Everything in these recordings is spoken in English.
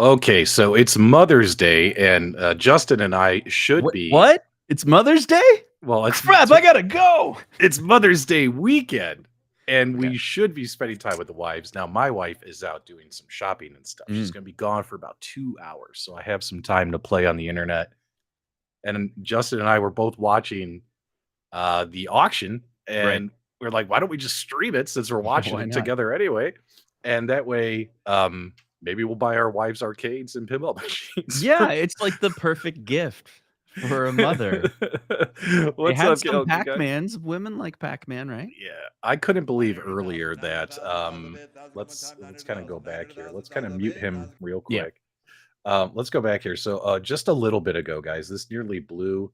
Okay, so it's Mother's Day, and Justin and I should What? be. What? It's Mother's Day? Well, Crap! I gotta go. it's Mother's Day weekend, and Okay. we should be spending time with the wives. Now, my wife is out doing some shopping and stuff. She's Mm, going to be gone for about 2 hours, so I have some time to play on the internet. And Justin and I were both watching the auction, right. and we're like, "Why don't we just stream it since we're Yeah. watching Why it not? together anyway?" And that way, maybe we'll buy our wives arcades and pinball machines Yeah, for. it's like the perfect gift for a mother. They What's had up, some guy? Pac-Mans. Women like Pac-Man, right? Yeah, I couldn't believe earlier that, let's kinda go back here. Let's kinda mute him real Yeah. quick. Let's go back here. So, just a little bit ago, guys, this nearly blew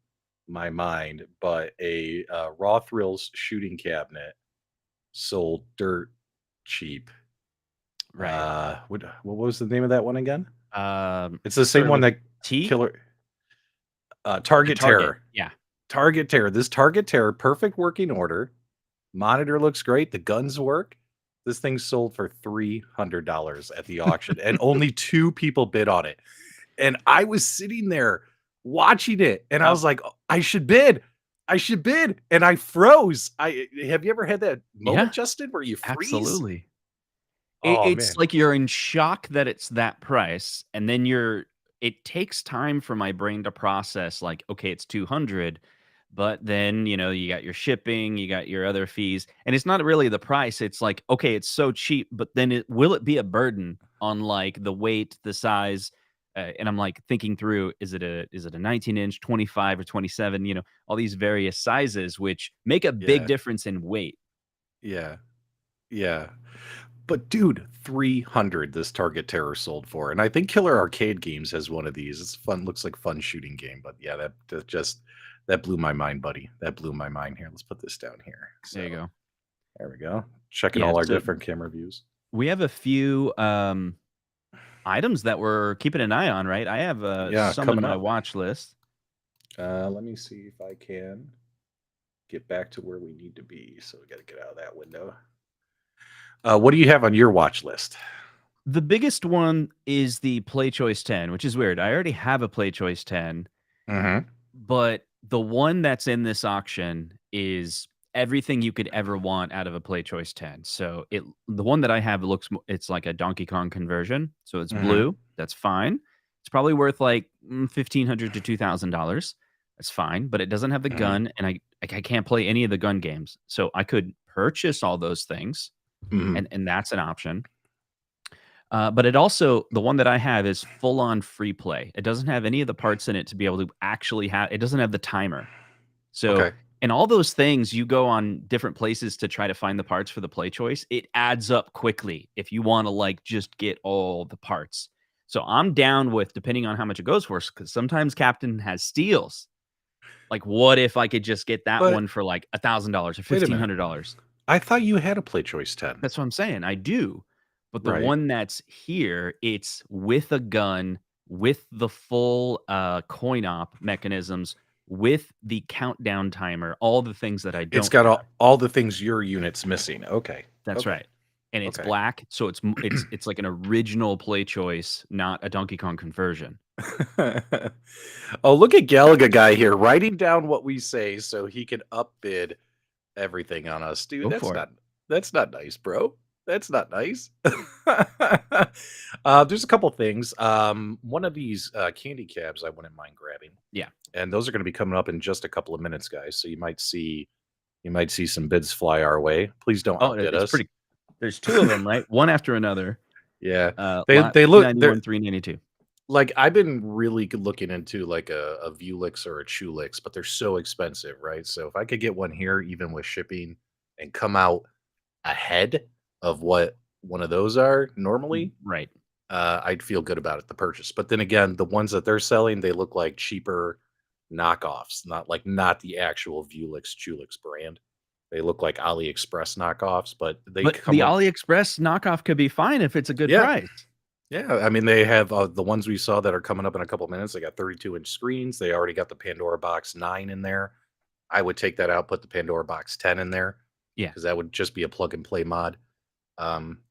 my mind, but a, Raw Thrills shooting cabinet sold dirt cheap. Right. What was the name of that one again? It's the same Started one with that T? Killer Target Target. Terror. Yeah. Target Terror. This Target Terror, perfect working order. Monitor looks great. The guns work. This thing sold for $300 at the auction, and only 2 people bid on it. And I was sitting there watching it, and I Yep. was like, "Oh, I should bid. I should bid." And I froze. I Have you ever had that moment, Yeah, Justin, where you freeze? absolutely. Oh, It's man. like you're in shock that it's that price, and then it takes time for my brain to process, like, "Okay, it's 200," but then, you got your shipping, you got your other fees, and it's not really the price, it's like, "Okay, it's so cheap," but then will it be a burden on, like, the weight, the size? And I'm, like, thinking through, is it a 19-inch, 25 or 27, all these various sizes, which make a big Yeah. difference in weight. Yeah. Yeah. But dude, 300 this Target Terror sold for, and I think Killer Arcade Games has one of these. It's fun, looks like fun shooting game, but yeah, that blew my mind, buddy. That blew my mind here. Let's put this down here. There you So, go. there we go. Checking Yeah, all our so different camera views. we have a few, items that we're keeping an eye on, right? I have, Yeah, some in coming my up. watch list. Let me see if I can get back to where we need to be. So we got to get out of that window. What do you have on your watch list? The biggest one is the Play Choice 10, which is weird. I already have a Play Choice 10, Hmm. but the one that's in this auction is everything you could ever want out of a Play Choice 10. So the one that I have it's like a Donkey Kong conversion. So it's Hmm. blue. That's fine. It's probably worth like $1,500 to $2,000. That's fine, but it doesn't have the Hmm. gun, and I can't play any of the gun games. So I could purchase all those things, Hmm. and that's an option. But the one that I have is full on free play. It doesn't have any of the parts in it to be able to actually have. It doesn't have the timer. So, Okay. and all those things, you go on different places to try to find the parts for the play choice. It adds up quickly if you want to like just get all the parts. So I'm down with depending on how much it goes for, because sometimes Captain has steals. Like, what if I could just get that But one for like $1,000 or wait a minute. $1,500? I thought you had a Play Choice 10. That's what I'm saying. I do. But the Right. one that's here, it's with a gun, with the full coin op mechanisms, with the countdown timer, all the things that I It's don't got have. all the things your unit's missing. Okay. That's Okay. right. And it's Okay. black, so it's like an original play choice, not a Donkey Kong conversion. Oh, look at Galaga guy here writing down what we say so he can upbid everything on us. Dude, Go for it. that's not nice, bro. That's not nice. There's a couple things. One of these candy cabs I wouldn't mind grabbing, Yeah. and those are going to be coming up in just a couple of minutes, guys. So you might see some bids fly our way. Please don't Oh, outbid it's us. pretty. There's two of them, right? One after another. Yeah, Lot they look they're 391, 392. like, I've been really looking into like a Vulix or a Chulix, but they're so expensive, right? So if I could get one here, even with shipping, and come out ahead of what one of those are normally, Right. I'd feel good about it, the purchase. But then again, the ones that they're selling, they look like cheaper knockoffs, not the actual Vulix Chulix brand. They look like AliExpress knockoffs, but they But the come up. AliExpress knockoff could be fine if it's a good Yeah, price. yeah. I mean, they have the ones we saw that are coming up in a couple minutes. They got 32-inch screens. They already got the Pandora Box 9 in there. I would take that out, put the Pandora Box 10 in there Yeah. because that would just be a plug and play mod.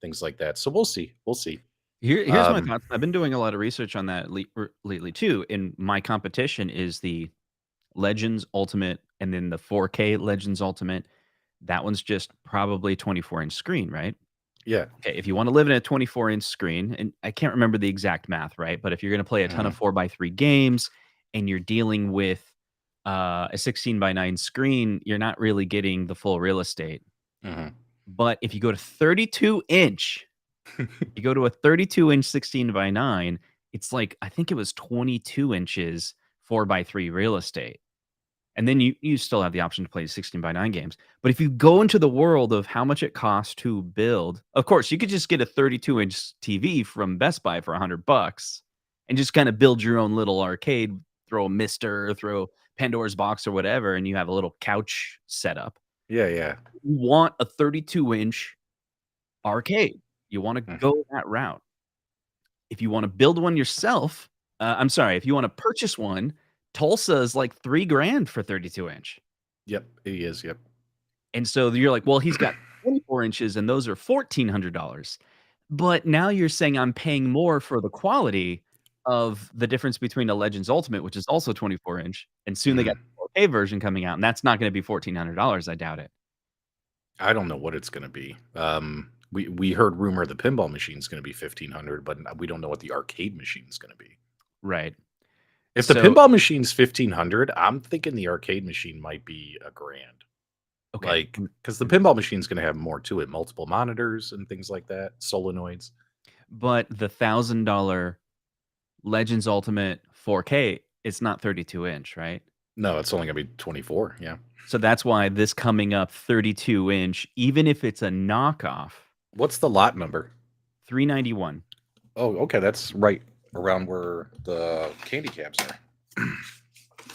Things like that. So we'll see. We'll see. Here's my Um, thoughts. I've been doing a lot of research on that lately too, and my competition is the Legends Ultimate and then the 4K Legends Ultimate. That one's just probably 24-inch screen, right? yeah. Okay, if you wanna live in a 24-inch screen, and I can't remember the exact math, right? But if you're gonna play a ton of Mhm, 4 by 3 games and you're dealing with, a 16 by 9 screen, you're not really getting the full real estate. mhm. But if you go to 32-inch, you go to a 32-inch 16 by 9, it's like, I think it was 22 inches 4 by 3 real estate. And then you still have the option to play 16 by 9 games. But if you go into the world of how much it costs to build, of course, you could just get a 32-inch TV from Best Buy for $100 and just kinda build your own little arcade, throw a Mister, throw Pandora's box or whatever, and you have a little couch setup. Yeah, yeah. You want a 32-inch arcade. You wanna Mhm. go that route. If you wanna build one yourself, I'm sorry, if you wanna purchase one, Tulsa is like 3 grand for 32-inch. Yep, he is, yep. And so you're like, "Well, he's got 24 inches and those are $1,400." But now you're saying I'm paying more for the quality of the difference between a Legends Ultimate, which is also 24-inch, and soon they got Mhm. the 4K version coming out, and that's not gonna be $1,400, I doubt it. I don't know what it's gonna be. We heard rumor the pinball machine's gonna be 1,500, but we don't know what the arcade machine's gonna be. Right. If the So pinball machine's 1,500, I'm thinking the arcade machine might be a grand. okay, Like, because the pinball machine's gonna have more to it, multiple monitors and things like that, solenoids. but the $1,000 Legends Ultimate 4K is not 32-inch, right? No, it's only gonna be 24, yeah. So that's why this coming up 32-inch, even if it's a knockoff, What's the lot number? 391. Oh, okay, that's right around where the candy cabs are.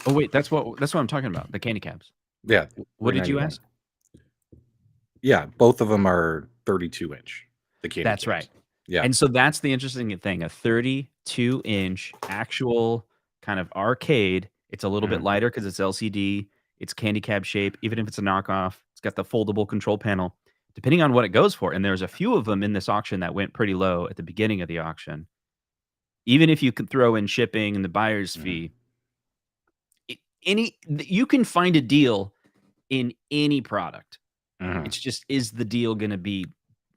Oh, wait, that's what I'm talking about, the candy cabs. Yeah, What did you 391. ask? Yeah, both of them are 32-inch, the candy That's right. cabs. Yeah. And so that's the interesting thing, a 32-inch actual kind of arcade. It's a little bit Mhm, lighter because it's LCD, it's candy cab shape, even if it's a knockoff, it's got the foldable control panel, depending on what it goes for, and there's a few of them in this auction that went pretty low at the beginning of the auction. Even if you could throw in shipping and the buyer's mhm, fee, you can find a deal in any product. mhm. It's just, is the deal gonna be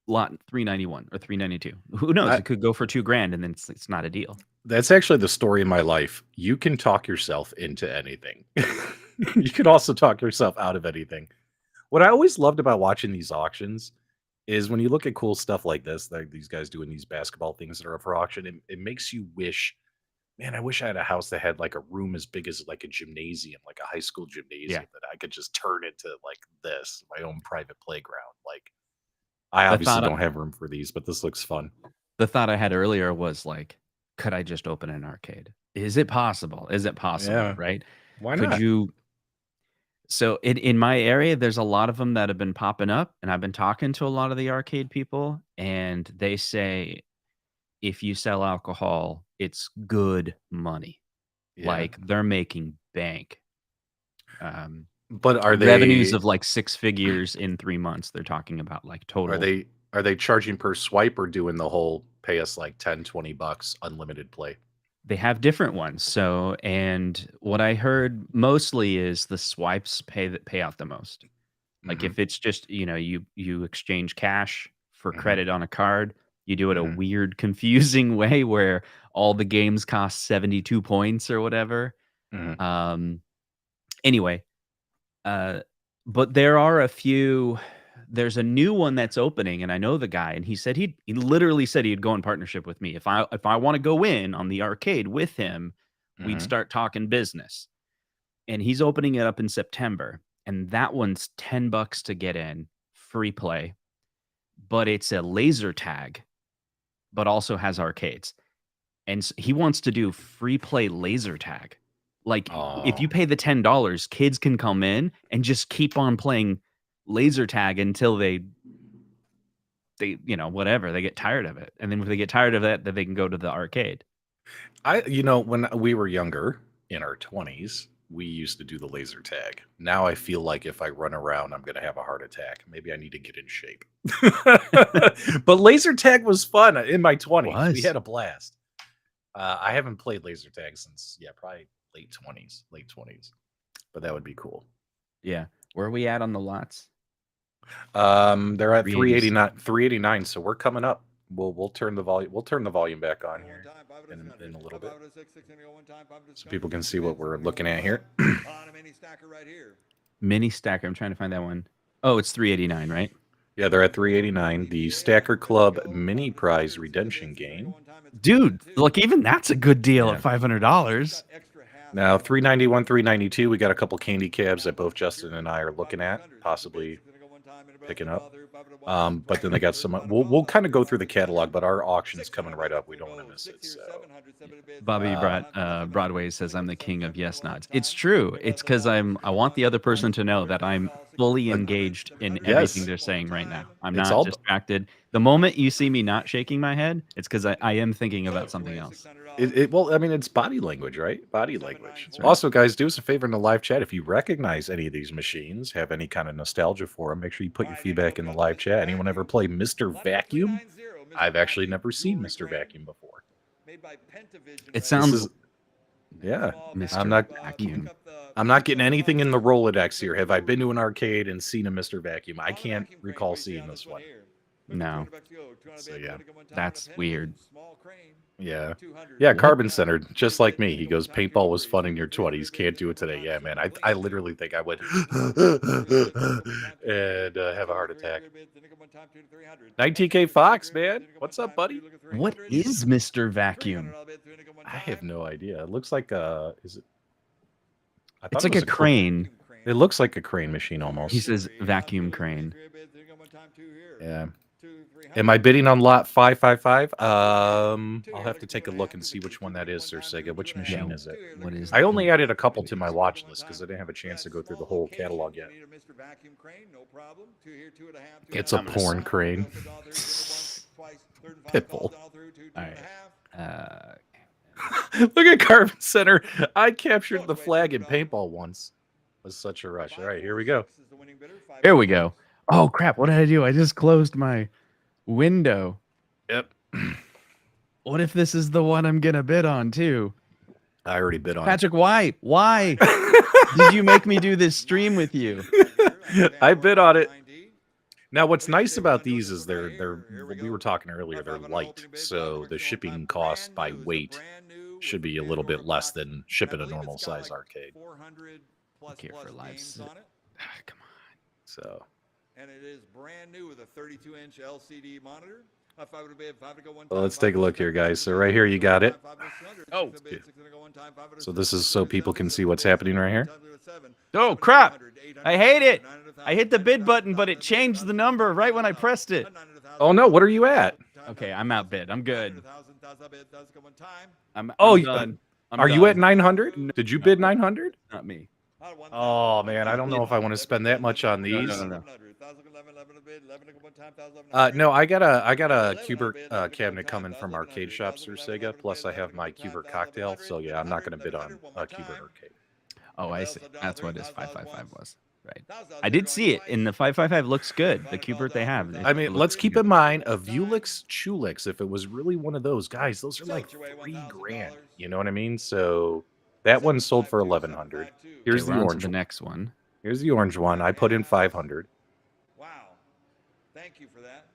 lot 391 or 392? Who knows? I It could go for 2 grand and then it's not a deal. That's actually the story of my life. You can talk yourself into anything. You can also talk yourself out of anything. What I always loved about watching these auctions is when you look at cool stuff like this, like these guys doing these basketball things that are up for auction, it makes you wish, man, I wish I had a house that had like a room as big as like a gymnasium, like a high school Yeah. gymnasium that I could just turn into like this, my own private playground. Like I The obviously thought don't have room for these, but this looks fun. the thought I had earlier was like, could I just open an arcade? Is it possible? Is it possible, Yeah. right? Why Could not? you So in my area, there's a lot of them that have been popping up, and I've been talking to a lot of the arcade people, and they say if you sell alcohol, it's good money. Yeah. Like, they're making bank. Um, But revenues of, like, 6 figures in 3 months, they're talking about, like, are total. they charging per swipe or doing the whole pay us like 10, $20 unlimited play? They have different ones, so and what I heard mostly is the swipes pay out the most. Like, Mhm, if it's just, you exchange cash for mhm, credit on a card, you do it a mhm, weird, confusing way where all the games cost 72 points or whatever. mhm, Um, anyway, uh, but there are a few there's a new one that's opening, and I know the guy, and he literally said he'd go in partnership with me. If I wanna go in on the arcade with him, we'd mhm. start talking business. And he's opening it up in September, and that one's $10 to get in, free play, but it's a laser tag, but also has arcades. And he wants to do free play laser tag. Like, if Oh, you pay the $10, kids can come in and just keep on playing laser tag until whatever, they get tired of it. And then if they get tired of that, then they can go to the arcade. when we were younger, in our 20s, we used to do the laser tag. Now I feel like if I run around, I'm going to have a heart attack. Maybe I need to get in shape. But laser tag was fun in my 20s. We Was. had a blast. I haven't played laser tag since, probably late 20s. But that would be cool. Yeah. Where are we at on the lots? They're at 380. 389, so we're coming up. We'll turn the volume back on here in a little bit, so people can see what we're looking at here. Mini stacker. I'm trying to find that one. Oh, it's 389, right? Yeah, they're at 389. The Stacker Club mini prize redemption game. Dude, look, even that's a good deal Yeah. at $500. Now 391, 392. We got a couple candy cabs that both Justin and I are looking at, possibly picking up. But then they got some. We'll kind of go through the catalog, but our auction's coming right up. We don't want to miss it. So. Bobby Broadway says I'm the king of yes nods. It's true. It's because I want the other person to know that I'm fully engaged in everything Yes. they're saying right now. I'm It's not all- distracted. The moment you see me not shaking my head, it's because I am thinking about something else. Well, I mean, it's body language, right? Body language. right. Also, guys, do us a favor in the live chat. If you recognize any of these machines, have any kind of nostalgia for them, make sure you put your feedback in the live chat. Anyone ever play Mr. Vacuum? I've actually never seen Mr. Vacuum before. It sounds This is, yeah. Mr. Vacuum. I'm not getting anything in the Rolodex here. Have I been to an arcade and seen a Mr. Vacuum? I can't recall seeing this one. No. So yeah, That's weird. yeah, Carbon centered, just like me. He goes, paintball was fun in your 20s. Can't do it today. Yeah, man. I literally think I would and have a heart attack. 19K Fox, man. What's up, buddy? What is Mr. Vacuum? I have no idea. It looks like is it? I It's thought like it was a crane. It looks like a crane machine almost. He says vacuum crane. Yeah. Am I bidding on lot 555? I'll have to take a look and see which one that is, Sir Sega. Which machine is it? What is I only added a couple to my watch list because I didn't have a chance to go through the whole catalog yet. It's a porn crane. Pitbull. All right. Look at Carbon Center. I captured the flag in paintball once. It was such a rush. All right, here we go. Here we go. Oh crap! What did I do? I just closed my window. Yep. What if this is the one I'm gonna bid on too? I already bid on Patrick, why? Why did you make me do this stream with you? it. I bid on it. Now, what's nice about these is they're we were talking earlier, they're light, so the shipping cost by weight should be a little bit less than shipping a normal size arcade. Here for live. Come on. So, and it is brand new with a 32-inch LCD monitor. well, let's take a look here, guys. So right here you got it. Oh. So this is so people can see what's happening right here. Oh crap! I hate it. I hit the bid button, but it changed the number right when I pressed it. Oh no, what are you at? Okay, I'm outbid. I'm good. I'm Oh, done. Are you at 900? Did you bid 900? Not me. Oh man, I don't know if I want to spend that much on these. No. No, I got a Cubert cabinet coming from Arcade Shops or Sega. Plus, I have my Cubert cocktail. So yeah, I'm not going to bid on Cubert Arcade. Oh, I see. That's what his 555 was. Right. I did see it, and the 555 looks good. The Cubert they have. I mean, let's keep in mind a Vulix Chulix. If it was really one of those guys, those are like $3,000. You know what I mean? So that one sold for 1,100. Here's the orange. The next one. Here's the orange one. I put in 500. Wow. Thank you for that.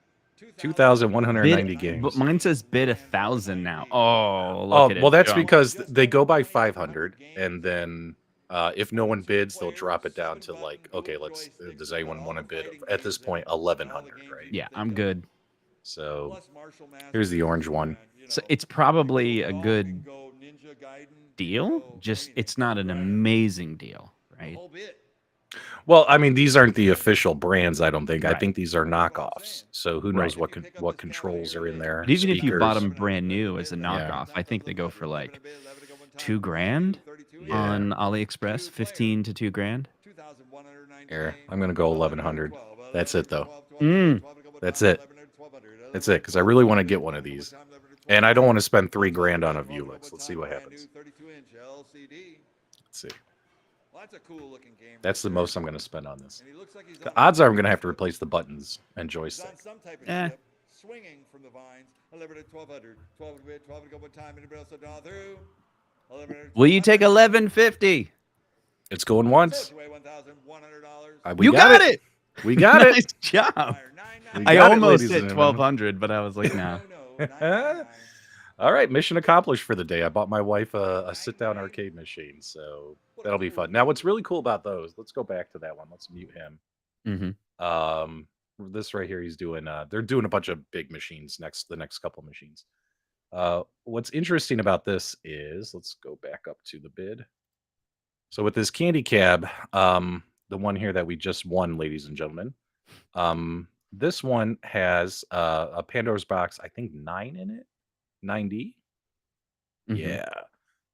2,190 games. But mine says bid 1,000 now. Oh, Oh, look at it. well, that's jump. because they go by 500, and then if no one bids, they'll drop it down to like, okay, does anyone want to bid at this point 1,100, right? Yeah, I'm good. So here's the orange one. So it's probably a good deal. Just it's not an amazing deal, right? Well, I mean, these aren't the official brands, I don't think. I Right. think these are knockoffs. So who knows what controls are in there. But even if you bought speakers. them brand new as a knockoff, I think they go for like $2,000 Yeah. on AliExpress, 15 to $2,000. Here, I'm gonna go 1,100. That's it, though. Mm. That's it. That's it, because I really want to get one of these, and I don't want to spend $3,000 on a Vulix. Let's see what happens. Let's see. That's a cool looking game. That's right the there. most I'm going to spend on this. And he looks like he's The on odds are I'm some going to have type to of replace the ship. buttons and He's on joystick. some type of Eh. ship, swinging from the vines. 11 at 1200. 12 to bid, 12 to go one time. Anybody else draw through? 11 at Will you take 1150? It's going So once. to weigh $1,100. We You got it. We got Nice it. job. Buyer, We I got it, almost ladies hit and gentlemen. 1200, but I was like, nah. No, 999. All right, mission accomplished for the day. I bought my wife a sit-down arcade machine, so that'll be fun. Now, what's really cool about those? Let's go back to that one. Let's mute him. This right here, he's doing. They're doing a bunch of big machines the next couple machines. What's interesting about this is, let's go back up to the bid. So with this candy cab, the one here that we just won, ladies and gentlemen, this one has a Pandora's box, I think 9 in it, 9D. Yeah.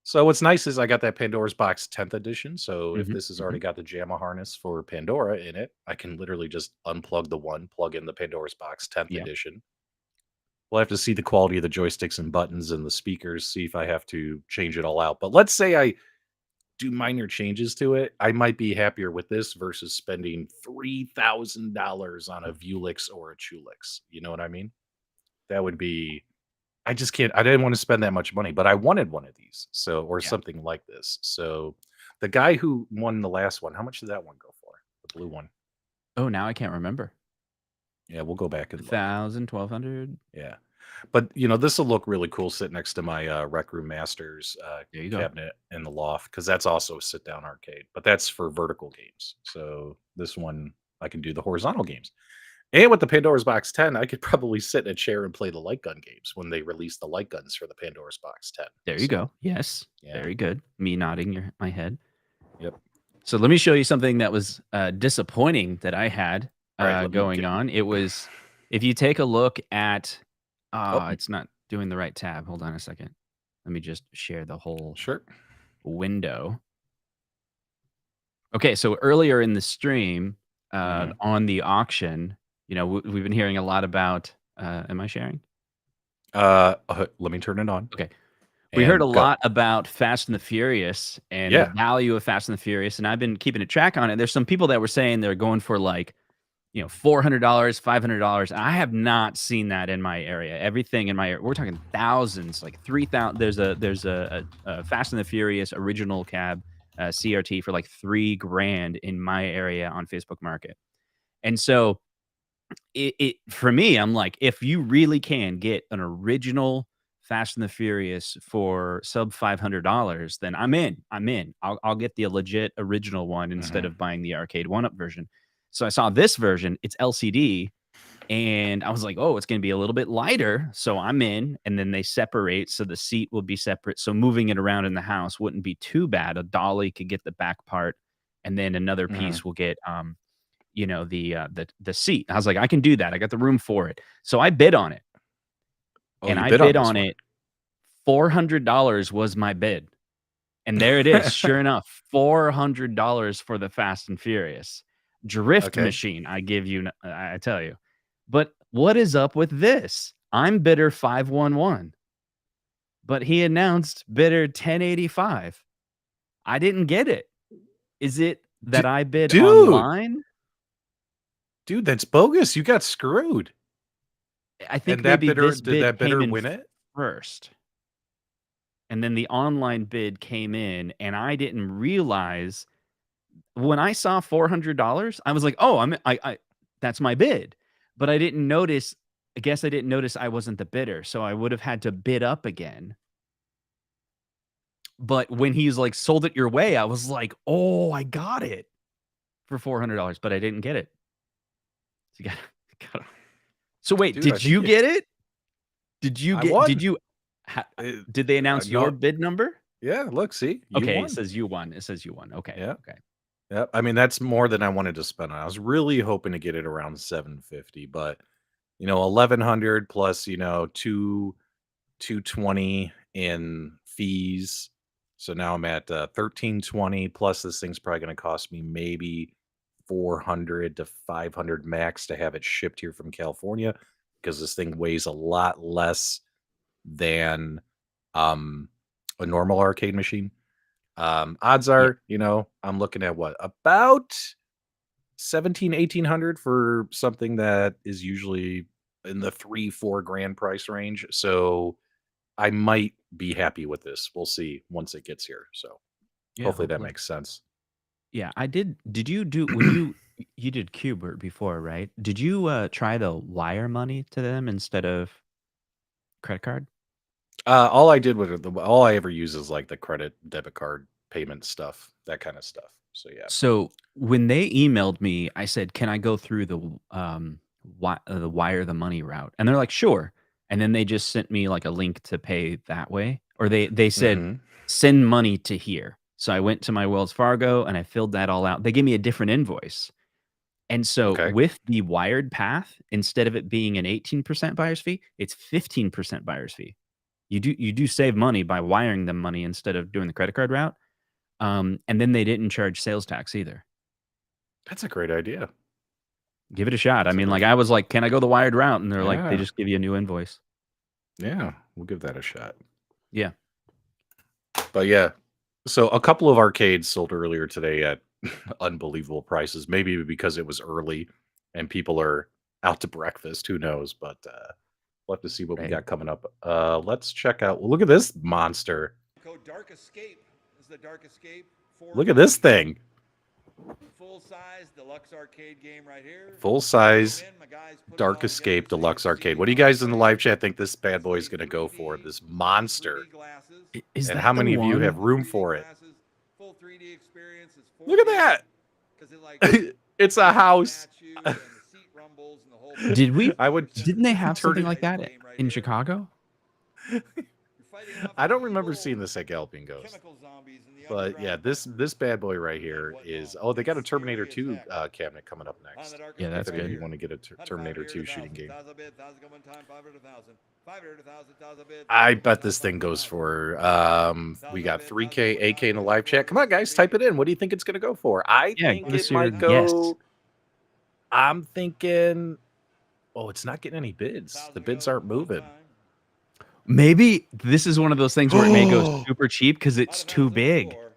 So what's nice is I got that Pandora's box 10th edition. So if this has already got the JAMA harness for Pandora in it, I can literally just unplug the one, plug in the Pandora's box 10th edition. We'll have to see the quality of the joysticks and buttons and the speakers, see if I have to change it all out. But let's say I do minor changes to it. I might be happier with this versus spending $3,000 on a Vuelix or a Chulix. You know what I mean? That would be, I just can't, I didn't want to spend that much money, but I wanted one of these. So, or something like this. So the guy who won the last one, how much did that one go for? The blue one. Oh, now I can't remember. Yeah, we'll go back and 1,000, 1,200. Yeah. But, you know, this will look really cool sitting next to my Rec Room Masters There you go. cabinet in the loft, because that's also a sit-down arcade. But that's for vertical games. So this one, I can do the horizontal games. And with the Pandora's Box 10, I could probably sit in a chair and play the light gun games when they release the light guns for the Pandora's Box 10. There you go. Yes. Yeah. Very good. Me nodding my head. Yep. So let me show you something that was disappointing that I had going get- on. It was, if you take a look at, it's not doing the right tab. Hold on a second. Let me just share the whole window. Okay, so earlier in the stream, on the auction, you know, we've been hearing a lot about. Am I sharing? Let me turn it on. Okay. We heard a lot about Fast and the Furious and the value of Fast and the Furious, and I've been keeping a track on it. There's some people that were saying they're going for like, you know, $400, $500. And I have not seen that in my area. Everything in my area, we're talking thousands, like 3,000. There's a Fast and the Furious original cab CRT for like $3,000 in my area on Facebook Market. And so it for me, I'm like, if you really can get an original Fast and the Furious for sub $500, then I'm in. I'll get the legit original one instead of buying the arcade one-up version. So I saw this version, it's LCD, and I was like, oh, it's going to be a little bit lighter. So I'm in, and then they separate. So the seat will be separate. So moving it around in the house wouldn't be too bad. A dolly could get the back part, and then another piece will get, you know, the seat. I was like, I can do that. I got the room for it. So I bid on it. And I bid on it. $400 was my bid. And there it is. Sure enough, $400 for the Fast and Furious drift machine. I give you, I tell you. But what is up with this? I'm bidder 511. But he announced bidder 1085. I didn't get it. Is it that I bid online? Dude, that's bogus. You got screwed. I think maybe this bid came in first. And then the online bid came in, and I didn't realize when I saw $400, I was like, "Oh, I that's my bid." But I didn't notice. I guess I didn't notice I wasn't the bidder, so I would have had to bid up again. But when he's like sold it your way, I was like, "Oh, I got it for $400," but I didn't get it. So you got. So wait, did you get it? Did you get? Did you? Did they announce your bid number? Yeah, look, see. Okay, it says you won. It says you won. Okay. Yeah. Okay. Yeah. I mean, that's more than I wanted to spend on. I was really hoping to get it around 750, but you know, 1,100 plus, you know, 220 in fees. So now I'm at 1,320 plus this thing's probably going to cost me maybe 400 to 500 max to have it shipped here from California, because this thing weighs a lot less than a normal arcade machine. Odds Yeah. are, I'm looking at what about 17, 1800 for something that is usually in the 3, 4 grand price range. So I might be happy with this. We'll see once it gets here. So Yeah, hopefully that hopefully. makes sense. Yeah, I did you do when you did Cubert before, right? Did you, try to wire money to them instead of credit card? All I did with all I ever use is like the credit debit card payment stuff, that kind of stuff. So yeah. So, when they emailed me, I said, "Can I go through the wire the money route?" And they're like, "Sure." And then they just sent me, like, a link to pay that way, or they said, Hmm. "Send money to here." So I went to my Wells Fargo and I filled that all out. They gave me a different invoice. And so Okay. with the wired path, instead of it being an 18% buyer's fee, it's 15% buyer's fee. You do save money by wiring them money instead of doing the credit card route. And then they didn't charge sales tax either. That's a great idea. Give it a shot. I That's a mean, like really I was like, "Can I go the wired route?" And they're like, "They yeah. just give you a new invoice." Yeah. We'll give that a shot. Yeah. But yeah. So a couple of arcades sold earlier today at unbelievable prices. Maybe because it was early and people are out to breakfast. Who knows? But we'll have to see what we Right. got coming up. Let's check out. Look at this monster. Code Dark Escape. This is the Dark Escape. Look at this 490. thing. Full size deluxe arcade game right here. Full size Come in, my guys, put it Dark all together Escape so you can Deluxe see Arcade. it What do you on guys in the screen. live chat think this bad boy is Fully going to go for? 3D, This full monster. 3D glasses. Is And that how the many of you have one? room 3D for it? glasses, full 3D experience. It's Look at 4K that. because it like It's a house. statue and the seat rumbles and the whole Did we I would didn't they have turn something it. like that game right in here. Chicago? You're fighting off I don't remember evil seeing this at Galloping Ghost. chemical zombies in the But yeah, underground this bad boy right and here whatnot. is. Oh, they got a It's Terminator scary as 2 heck. cabinet coming up On the next. Dark Yeah, Escape that's If any of right good. you here. want to get a 100 Terminator here 2 to shooting 1,000, game. 1,000 bid, 1,000 go one time, 500 to 1,000. 500 to 1,000, 1,000 bid, I 1,000 go one bet time, this thing 500 to goes 1,000. for. We 1,000 got bid, 3K, 1,000 go one AK time, in the 1,000 live go chat. Come on, guys, 1,000 type bid. it in. What do you think it's going to go for? I Yeah, think give us it your might guess. go. I'm thinking. Oh, it's not getting any bids. The 1,000 bids go aren't one moving. time. Maybe this is one of those things where it may go Oh, super cheap because Not it's too 1,000 on the big. floor.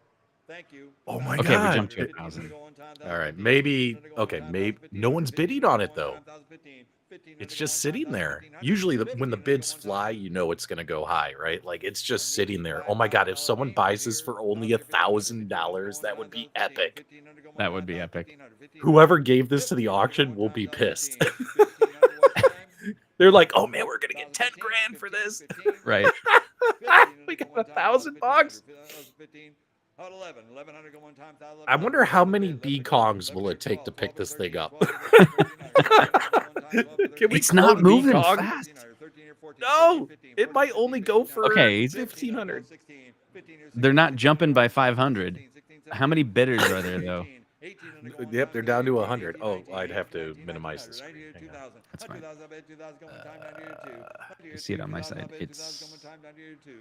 Thank you. oh my 1,000 Okay, we bid, God. jumped to 1,000, 1,500 1,000. go one time, All right, 1,015, maybe. 1,500 go one Okay, time, maybe 1,000, no one's 1,500 bidding go on one it time, though. 1,015, 1,500 It's go just one time, sitting there. 1,500, Usually, when the 1,500 go bids one time, fly, you know it's going to go high, right? Like it's just sitting there. Oh my God! If $5,000 someone game right buys this here. for only 1,000 to 1,500, $1,000, go one that time, would be 1,015, epic. 1,500 go one That time, would be epic. 1,000, 1,500, 1,500. Whoever gave this to the 1,500 go auction one will time, be pissed. 1,015, 1,500 one time, They're like, "Oh man, we're gonna get 10 1,015, grand for 15, this. 15, Right. 1,500 We go got one time, $1,000." 1,015, 1,100 go one time, 1,011 I wonder how 1,200 many bid, 11 B to go, Kongs 11 will to it take to 12, pick 12 to this thing 13, up. 12 to 13, 13 go one time, 12 to Can we 13, It's 13 not quote a to B 14, moving 14 to Kong? fast. 1500, 13 to 14, 14 No, 15, it 14 might to only 15, go 15 to for 15, Okay, 15 to 1,500. 16, 15 to they're 16, not 15 to jumping by 17, 500. 16, 16, How 17, many 18, bidders are 18, there though? 18, 18 go one Yep, time, they're 18, down to 18, 100. 18, Oh, 19, I'd have 18, to 19, minimize the 1900, 90 screen. to Hang on. 2000, That's fine. 2,000 bid, 2,000 go one time, 90 to 2, 90 I to see it 2, on my 2,000 side. bid, 2,000 go one It's time, 90 to 2,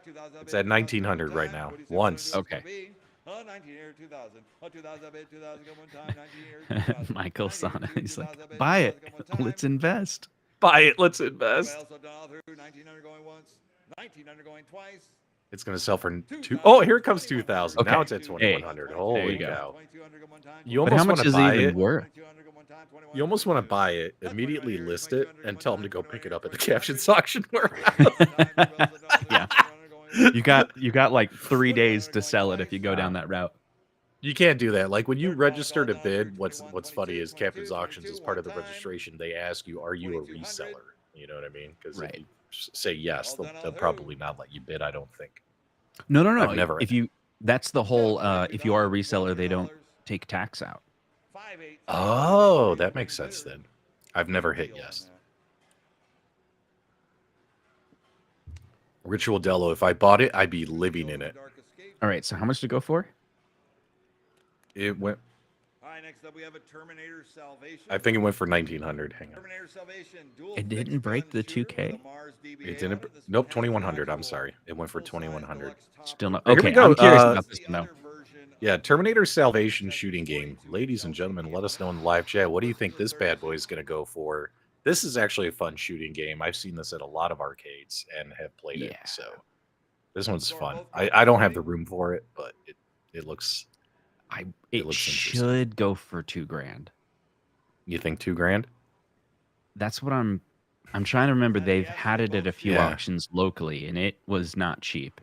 2,000 It's bid, at 2,000 go one 1,900 right time, now. what do you say it's Once. gonna okay. be? 19 here, 2,000, 2,000 bid, 2,000 go one time, 19 here, 2,000, Michael 90 Sana. here, 2, He's like, 2,000 bid, buy it. 2,000 go one time. Let's invest. Buy it. Let's Anybody invest. else have done all through? 1,900 going once, 1,900 going twice. It's going to sell for 2. 2,000, Oh, here comes 2,100, 2,000. Now Okay. it's at 22, Hey, 2,100. there you Holy 21, go. cow. 2,200 go one time, You 21, But how almost want much to is it 21, buy even it. 21, worth? 2,200 go one time, 21 You here, almost want to 22. buy it, That's 21 immediately here, list it, 2,200 go and one tell them to time, go 21 pick it here, up at the 2,200. captions auction warehouse. 2,000 one time, 2,000 Yeah. 2,100 going You once, got like 3 days 2,100 to going sell it if twice. you go down that route. You can't do that. Like when you Third call is register all to done through bid, what's 21, what's funny 22, is 22, Captain's Auctions 22 as part one of the time, registration. They ask you, "Are you a 2,200. reseller?" You know what I mean? Because if Right. you say yes, All they'll, done all they'll through. probably not let you bid. I don't think. No, no, I've no. never. If you that's the whole if you are a reseller, they don't $22,400. take tax out. 5,850. Oh, Three that makes remaining sense bidders. then. I've never Good hit deal on yes. that. Ritual Dello. If I bought it, I'd be living Deal in on it. Dark Escape. All right, so how much to go for? It went. All right, next up we have a Terminator Salvation. I think it went for 1,900. Hang on. Terminator Salvation dual It didn't fixed break gun the shooter with 2K? a Mars DBA It on didn't. it. This one Nope, has 2,100. I'm actual sorry. It went for full-size 2,100. deluxe top Still not. Here we Okay, go. I'm curious This about is this the one though. other version Yeah, of Terminator the Salvation Section shooting game. 42 Ladies and LCP gentlemen, let us know in the edition. live chat. What do you This is think the this third bad boy edition. is going to go for? This is actually a fun shooting game. I've seen this at a lot of arcades and have played it. Yeah. So This one's Score fun. both I cards, don't have the ready? room for it, but it looks It interesting. should go for $2,000. You think 2 grand? That's what I'm trying to remember. Johnny, They've yes, had they it at both a few shoot. Yeah. auctions locally, and it was not cheap.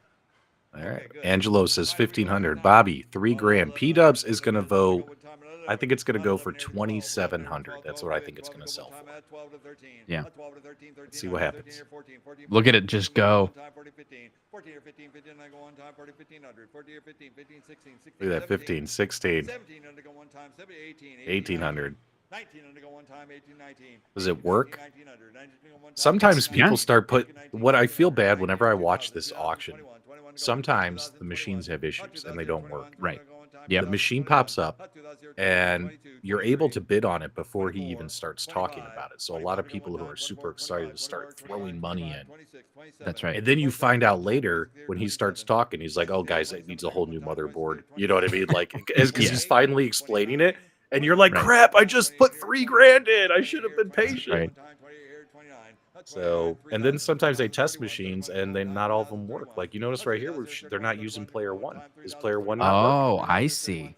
All right. Okay, good. Angelo says All right, here we go, 1,500. now. Bobby, 3 grand. 11, P Dubs is 11, gonna 11, go vote. one time, I think it's gonna go for 11 here to 12, 2,700. 12, That's 12 what I to think it's 12 gonna to go sell one time, for. 12 to 13. Yeah. 12 to 13, 13, Let's see what 13 happens. here, 14, 14, Look at 14, it just 14, go. one time, 40, 15, 14 or 15, 15, I go one time, 40, 1500, 40 or 15, 15, 16, 16, Look at that. 17, 15, 16, 17 to go one time, 17, 18, 18, 1,800. 19 to go one time, 18, 19. Does it work? 1900, 19 to go one time, Sometimes Yeah. people start put. 19, What I feel 1900, bad 19, whenever I watch 2000, this 2000, auction. 21, 21 to go one time, Sometimes the 2021, machines have issues and they don't 2021, work. Right. 21 to go one time, Yep. The machine 2021, pops up 2022, and 22, you're able 23, to bid on it before he 24, even starts talking 25, about it. So a lot 25 of to go one people who time, are super 24, excited 25, to start 24, throwing 25, money 25, in. 26, 27. That's right. And then you 27 find to go out one time, later 26 here, when he starts 27. talking, he's like, "Oh, 27, guys, it 27 needs to a go whole one new time, 26 motherboard." here, You know what I 27. mean? Like, because Yeah. he's 28, finally explaining it, 29, and you're like, 29, Right. "Crap! I just 28 put here, 3 grand 29, in. I 28 should have here, been 29 to go patient." Right. one time, 28 here, 29, 29, So, and then 3000, sometimes they 3000, test 31, machines 31 to go and one then time, not all of 3000, them work. 31. Like you notice right here, 3000, they're 31, not using 31 to go player one one. time, Is 3000, player one 31, not working? Oh, I 3000, 31, see.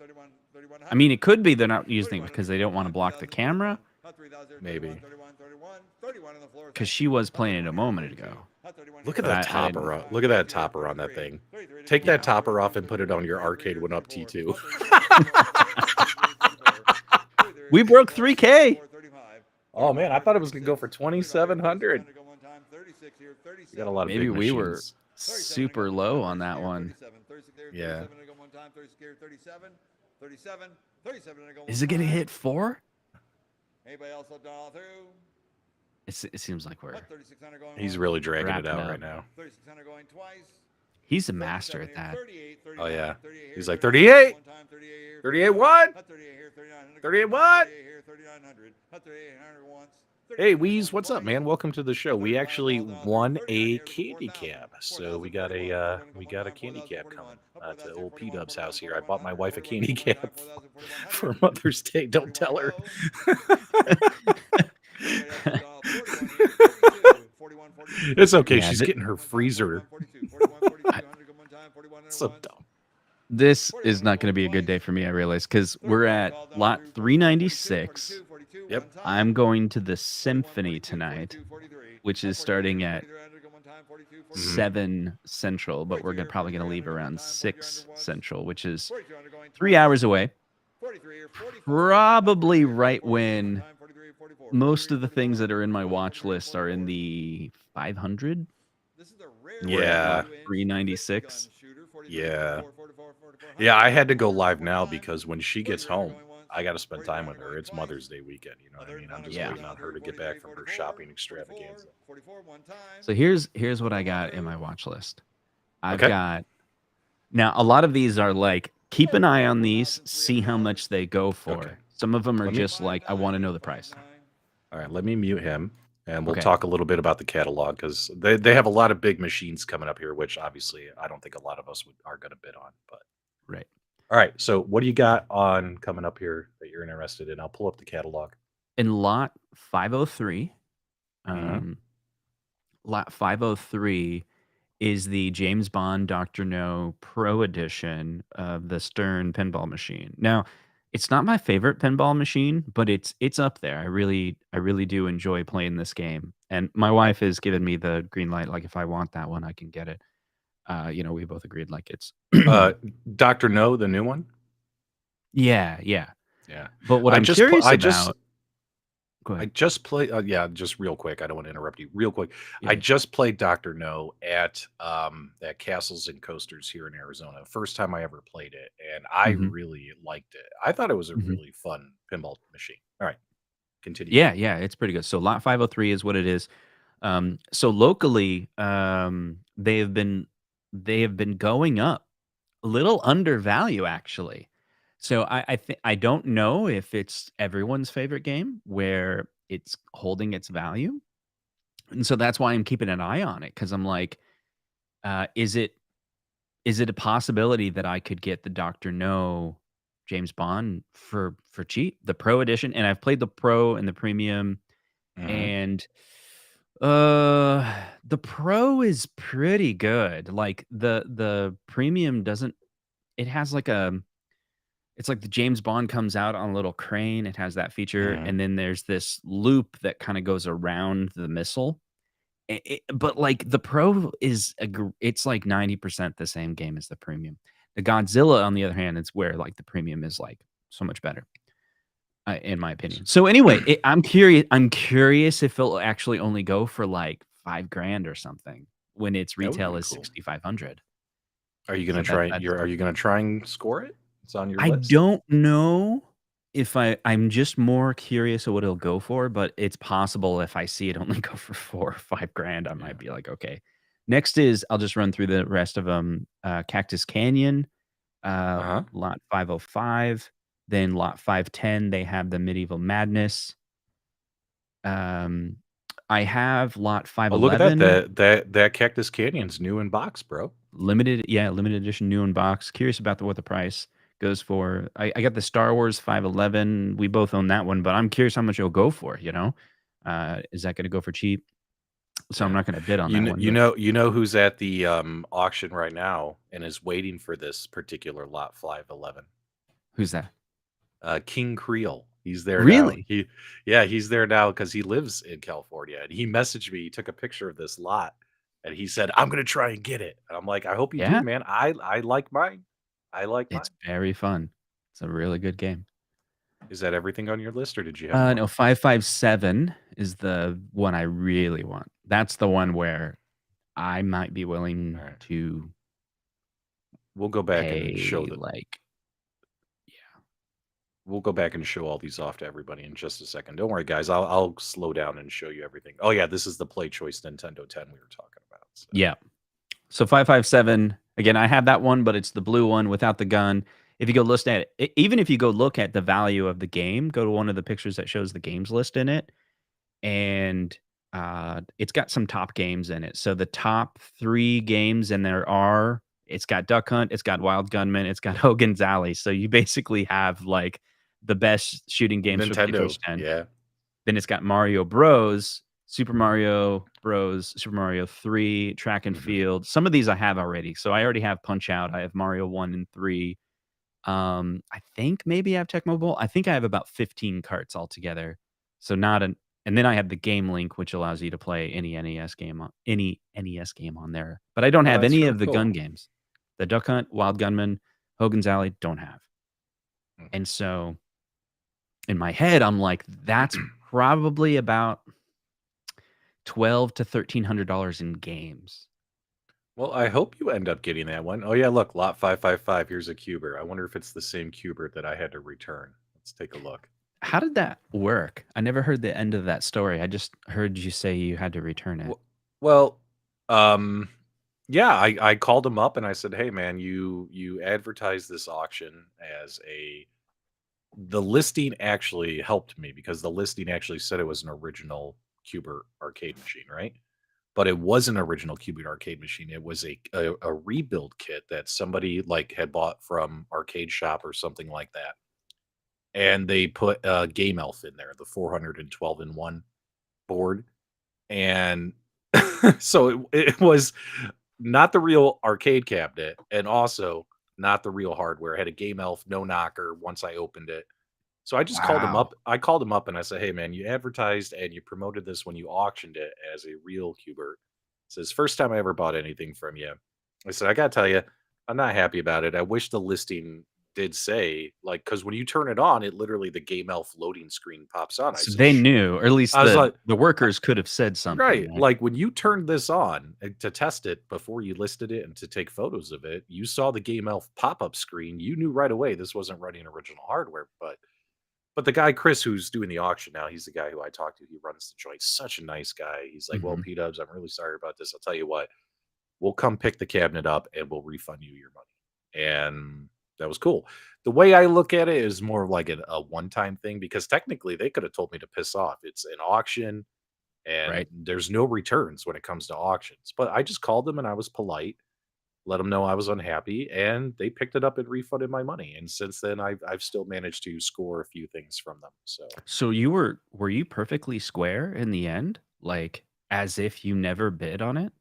31, I mean, 3100. it could be they're not using it 31 because to they go don't one want to time, block the 3031, camera. 3031, Maybe. 31, 31, 31 on the floor, Because thank she you. was playing it a 31 here, moment 32, ago. 31 Look here, at But that 32, I didn't. topper. 35, Look at that 33 here, topper on that 33, thing. 33 to go Take one that Yeah. time, topper 33 off here, and put it 33 on here, your 33 arcade here, one up 34, T2. 33 here, 34, 33 We here, broke 34, 3K. 34, 35, Oh man, 35 I here, thought it was gonna go 36, for 35 here, 2,700. 37 to go one time, 36 here, We got a 37, lot of Maybe big we were machines. 37 to go super one time, low on 36 that here, one. 37, 36 here, Yeah. 37 to go one time, 36 here, 37, 37, 37 to go one Is it going to time. hit 4? Anybody else up down all through? It seems like we're 3600 going He's once, really dragging it wrapping out up. right now. 3600 going twice. He's a master 37 at here, that. 38, Oh 39, yeah. 38 here, He's like 39 to go 38, one time, 38 here, 38 39, what? 38 here, 39 to go 38 one time, what? 38 here, 3900, 3800 once. Hey 39 Weeze, going what's up, twice. man? Welcome to the show. We 39 actually all down through, won 39 a here to go candy 4000, cap, so we 4000, got 41, a 41 to go we one got a time, candy 4000, cap 41, coming to 4000 here, old P 41, Dub's house 41, here. I bought my 4100, wife a 41 to candy go one time, cap 4000, 4100, for Mother's Day. Don't 41 tell to her. go. Anybody else up dial? 41 here, 42, 41, 42. It's okay. Yeah, She's getting her freezer. 42, 41, 42, I, 100 go one time, 41 So once. dumb. this 41 is not go going to be a good twice. day for me, I realize, because we're 39 at call down lot through, 396. 42, Yep. one time. I'm going to the 41, symphony 42, tonight, 42, 43. which is 42 starting here, at 43 go one time, 42, 43. 7 Central, but 42 we're here, probably going to 43 leave go one around time, 42 6 once. Central, which is 42 going 3 twice. hours away. 43 here, 44. Probably 43 here, right 44 one when time, 43, 44. most 43, of the things 44. that are in my 43, watch list are in 44. the 500. This is a rare And we're at lot 42-inch 396. 50 gun shooter. 43, Yeah. 44, 44, 44, Yeah, I had to 100, go 100 live one now time. because when she gets 43 home, going once. I got to spend 43 time with her. going It's twice. Mother's Day weekend. You know what I Other mean? than I'm final just Yeah. call waiting down on her through to get 43, back from her 44, shopping 44, extravaganza. 44 one time. So here's what I Other got in through. my watch list. I've Okay. got now a lot of these are like keep an eye on these, 44,000, see how much they go for. Okay. Some of them are Let me- just like I want to know the price. 59. All right, let me mute him and we'll Okay. talk a little bit about the catalog because they have a lot of big machines coming up here, which obviously I don't think a lot of us are going to bid on. But Right. all right, so what do you got on coming up here that you're interested in? I'll pull up the catalog. In lot 503, Mhm. lot 503 is the James Bond Dr. No Pro Edition of the Stern pinball machine. Now, it's not my favorite pinball machine, but it's up there. I really do enjoy playing this game. And my wife has given me the green light. Like if I want that one, I can get it. We both agreed like it's Dr. No, the new one? yeah. Yeah. But what I I'm just pl- curious I just about, go I ahead. just played just real quick. I don't want to interrupt you. Real quick. I Yeah. just played Dr. No at Castles and Coasters here in Arizona. First time I ever played it, and I Mhm. really liked it. I thought it was a Mhm. really fun pinball machine. All right, continue. Yeah, it's pretty good. So lot 503 is what it is. So locally, they have been going up a little under value actually. So I don't know if it's everyone's favorite game where it's holding its value, and so that's why I'm keeping an eye on it because I'm like, is it a possibility that I could get the Doctor No James Bond for cheap, the Pro edition? And I've played the Pro and the Premium, Mhm. and The Pro is pretty good. Like the premium doesn't. It has like a. It's like the James Bond comes out on a little crane. It has that feature, Mhm. and then there's this loop that kind of goes around the missile. But like the Pro is it's like 90% the same game as the premium. The Godzilla, on the other hand, it's where like the premium is like so much better, in my opinion. So anyway, I'm curious. I'm curious if it'll actually only go for like 5 grand or something when its That would retail be is cool. 6,500. Are you So gonna try are you gonna try and score it? It's on your I list? don't know if I'm just more curious of what it'll go for, but it's possible if I see it only go for 4 or 5 grand, I Yeah. might be like, "Okay." Next is I'll just run through the rest of them. Cactus Canyon, Uh-huh. Lot 505, then Lot 510, they have the Medieval Madness. Um, I have Lot Oh, look at that. 511. That Cactus Canyon's new in box, bro. Limited edition new in box. Curious about what the price goes for. I got the Star Wars 511. We both own that one, but I'm curious how much it'll go for, you know? Is that gonna go for cheap? So I'm Yeah. not gonna bid on that one, but You know who's at the, auction right now and is waiting for this particular lot 511? who's that? King Creole. He's there now. Really? Yeah, he's there now because he lives in California, and he messaged me, he took a picture of this lot, and he said, "I'm gonna try and get it." And I'm like, "I hope you do, Yeah? man. I like mine. I like It's mine." very fun. It's a really good game. Is that everything on your list, or did you have more? No, 557 is the one I really want. That's the one where I might be willing Alright. to We'll go back and show pay, the like yeah. we'll go back and show all these off to everybody in just a second. Don't worry, guys. I'll slow down and show you everything. Oh yeah, this is the Play Choice Nintendo 10 we were talking about. So Yeah. So 557, again, I have that one, but it's the blue one without the gun. If you go list at it, even if you go look at the value of the game, go to one of the pictures that shows the games list in it, and it's got some top games in it. So the top 3 games, and there are, it's got Duck Hunt, it's got Wild Gunman, it's got Hogan's Alley. So you basically have like the best shooting games for Nintendo, PlayStation 10. yeah. Then it's got Mario Bros, Super Mario Bros, Super Mario 3, Track and Mhm. Field. Some of these I have already. So I already have Punch Out. I have Mario 1 and 3. I think maybe I have Tecmo Bowl. I think I have about 15 carts altogether. So not an and then I have the Game Link, which allows you to play any NES game on there. But I don't Oh, have that's any really of the gun cool. games. The Duck Hunt, Wild Gunman, Hogan's Alley, don't have. Mhm. And so in my head, I'm like, that's probably about 12 to $1,300 in games. Well, I hope you end up getting that one. Oh yeah, look, lot 555. Here's a Cuber. I wonder if it's the same Cuber that I had to return. Let's take a look. How did that work? I never heard the end of that story. I just heard you say you had to return it. W- Well, um, yeah, I called him up and I said, "Hey, man, you advertised this auction as a." The listing actually helped me because the listing actually said it was an original Cuber arcade machine, right? But it was an original Cubit arcade machine. It was a rebuild kit that somebody like had bought from Arcade Shop or something like that, and they put a Game Elf in there, the 412 in one board, and so it was not the real arcade cabinet, and also not the real hardware. It had a Game Elf, no knocker. Once I opened it, so I just called him Wow. up. I called him up and I said, "Hey, man, you advertised and you promoted this when you auctioned it as a real Hubert." Says, "First time I ever bought anything from you." I said, "I gotta tell you, I'm not happy about it. I wish the listing did say like because when you turn it on, it literally the Game Elf loading screen pops on." I So said, they knew, or at least I was like, the workers could have said something, right, right? like when you turned this on to test it before you listed it and to take photos of it, you saw the Game Elf pop up screen. You knew right away this wasn't running original hardware, but the guy, Chris, who's doing the auction now, he's the guy who I talked to. He runs the joint. Such a nice guy. He's like, "Well, Mhm. P Dubs, I'm really sorry about this. I'll tell you what, we'll come pick the cabinet up and we'll refund you your money." And that was cool. The way I look at it is more like a one-time thing because technically they could have told me to piss off. It's an auction and Right. there's no returns when it comes to auctions. But I just called them and I was polite, let them know I was unhappy, and they picked it up and refunded my money. And since then, I've still managed to score a few things from them. So So were you perfectly square in the end? Like, As if you never bid on it?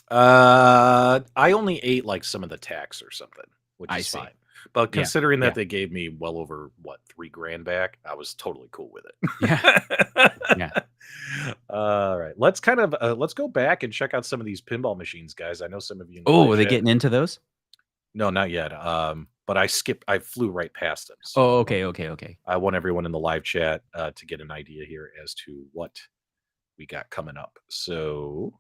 I only ate like some of the tax or something, which I is see. fine. But Yeah. considering that Yeah. they gave me well over what, 3 grand back, I was totally cool with Yeah. it. Yeah. All right, let's kind of let's go back and check out some of these pinball machines, guys. I know some of you in the Oh, live are they chat. getting into those? No, not yet. But I flew right past them. So Oh, okay, okay, okay. I want everyone in the live chat to get an idea here as to what we got coming up. So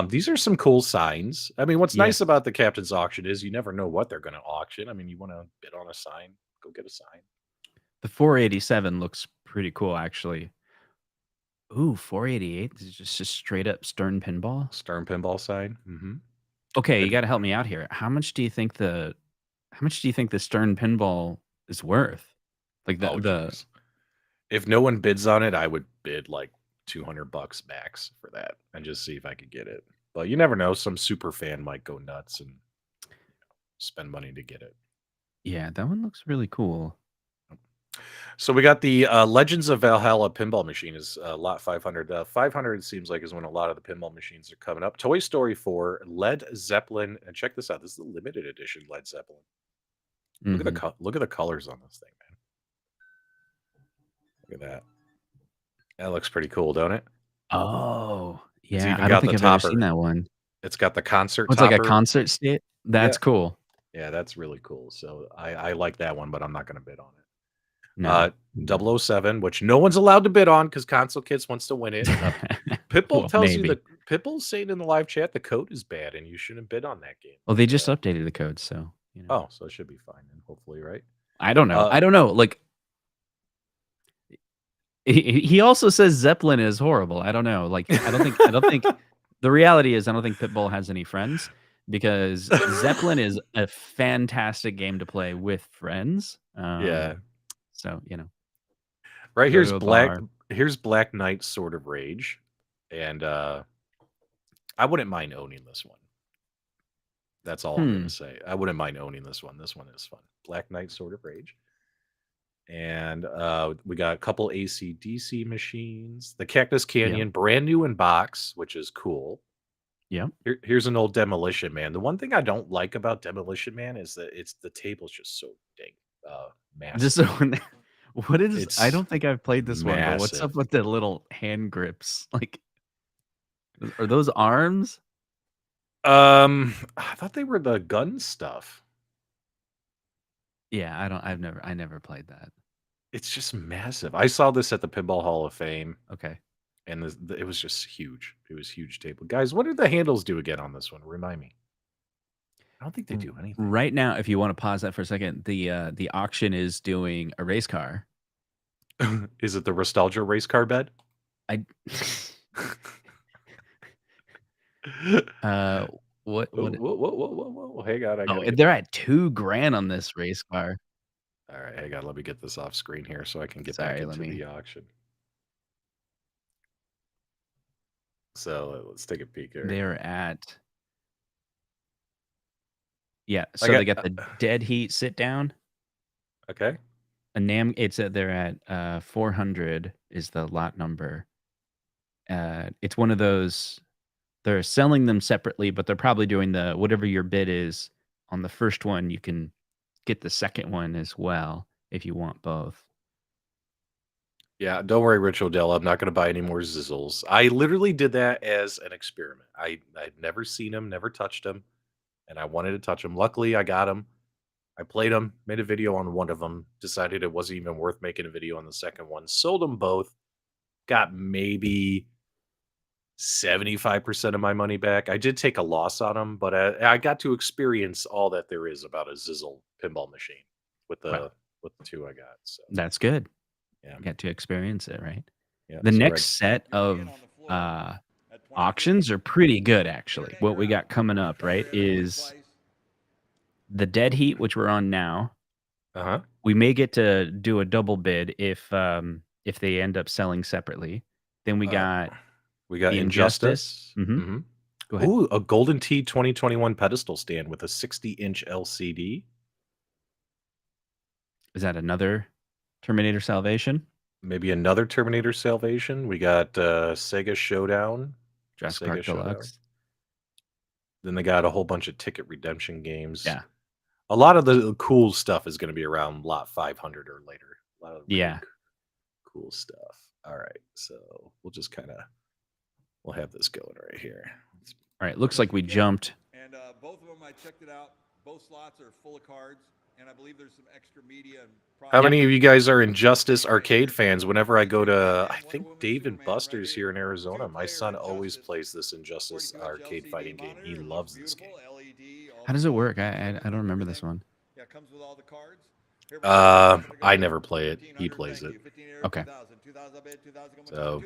these are some cool signs. I mean, what's Yes. nice about the captain's auction is you never know what they're going to auction. I mean, you want to bid on a sign, go get a sign. The 487 looks pretty cool, actually. Ooh, 488 is just a straight up Stern pinball. Stern pinball sign. Mm-hmm. Okay, you If got to help me out here. How much do you think the Stern pinball is worth? Like oh the geez, if no one bids on it, I would bid like $200 max for that and just see if I could get it. But you never know. Some super fan might go nuts and spend money to get it. Yeah, that one looks really cool. So we got the Legends of Valhalla pinball machine is lot 500. 500 seems like is when a lot of the pinball machines are coming up. Toy Story 4, Led Zeppelin, and check this out. This is the limited edition Led Zeppelin. Mhm. Look at the colors on this thing, man. Look at that. That looks pretty cool, don't it? Oh, It's yeah, even I don't got think the I've ever seen topper. that one. It's got the concert Oh, it's like a topper. concert state? Yeah, That's cool. yeah, that's really cool. So I like that one, but I'm not going to bid on it. No. No. 007, which no one's allowed to bid on because Console Kids wants to win it. Pitbull Well, tells you maybe. the Pitbull's saying in the live chat the code is bad and you shouldn't bid on that game. Well, they But, just updated the code, so, oh, so it should be fine then, hopefully, right? I don't know. Uh, I don't know, like he also says Zeppelin is horrible. I don't know. Like, I don't think the reality is I don't think Pitbull has any friends because Zeppelin is a fantastic game to play with friends. yeah. So, Right go to a bar. here's Black Knight Sword of Rage. And I wouldn't mind owning this one. That's all I'm gonna Hmm. say. I wouldn't mind owning this one. This one is fun. Black Knight Sword of Rage. And we got a couple AC/DC machines. The Cactus Yeah. Canyon, brand new in box, which is cool. Yeah. Here's an old Demolition Man. The one thing I don't like about Demolition Man is that the table's just so dang This massive. one what is I It's don't think I've played this one, but what's massive. up with the little hand grips? Like, are those arms? I thought they were the gun stuff. Yeah, I never played that. It's just massive. I saw this at the Pinball Hall of Fame, Okay. and it was just huge. It was huge table. Guys, what did the handles do again on this one? Remind me. I don't think they do anything. Right now, if you want to pause that for a second, the auction is doing a race car. Is it the Nostalgia race car bed? I what Whoa. Hang on, I oh, gotta get. they're at 2 grand on this race car. All right, hang on. Let me get this off screen here so I can get back Sorry, let into me the auction. So let's take a peek here. they're at yeah, I so they got got the dead heat sit down. okay. They're at 400 is the lot number. It's one of those they're selling them separately, but they're probably doing the whatever your bid is on the first one, you can get the second one as well if you want both. Yeah, don't worry, Rich Odell. I'm not going to buy any more Zizzles. I literally did that as an experiment. I'd never seen them, never touched them, and I wanted to touch them. Luckily, I got them. I played them, made a video on one of them, decided it wasn't even worth making a video on the second one. Sold them both, got maybe 75% of my money back. I did take a loss on them, but I got to experience all that there is about a Zizzle pinball machine with Well, the two I got. So that's good. yeah, You got to experience it, right? yeah. The So next set You're again of on the floor uh, at 20 feet. auctions are pretty good, actually. What we got coming up, right, is the dead heat, which we're on now. uh-huh. We may get to do a double bid if they end up selling separately. Then we got We got the Injustice. Mhm. Go ahead. Ooh, a Golden Tee 2021 pedestal stand with a 60-inch LCD. Is that another Terminator Salvation? Maybe another Terminator Salvation. We got Sega Showdown. Jurassic Sega Park Showdown. Deluxe. Then they got a whole bunch of ticket redemption games. Yeah. A lot of the cool stuff is going to be around lot 500 or later. A lot of really Yeah. cool stuff. All right, so we'll have this going right here. All right. Looks like we jumped. And both of them, I checked it out. Both slots are full of cards, and I believe there's some extra media and How many of you guys are Injustice arcade fans? Whenever I go to, I think Dave and Buster's here in Arizona, my son always plays this Injustice arcade fighting game. He loves this game. How does it work? I don't remember this one. Yeah, it comes with all the cards. I never play it. He plays it. Okay. So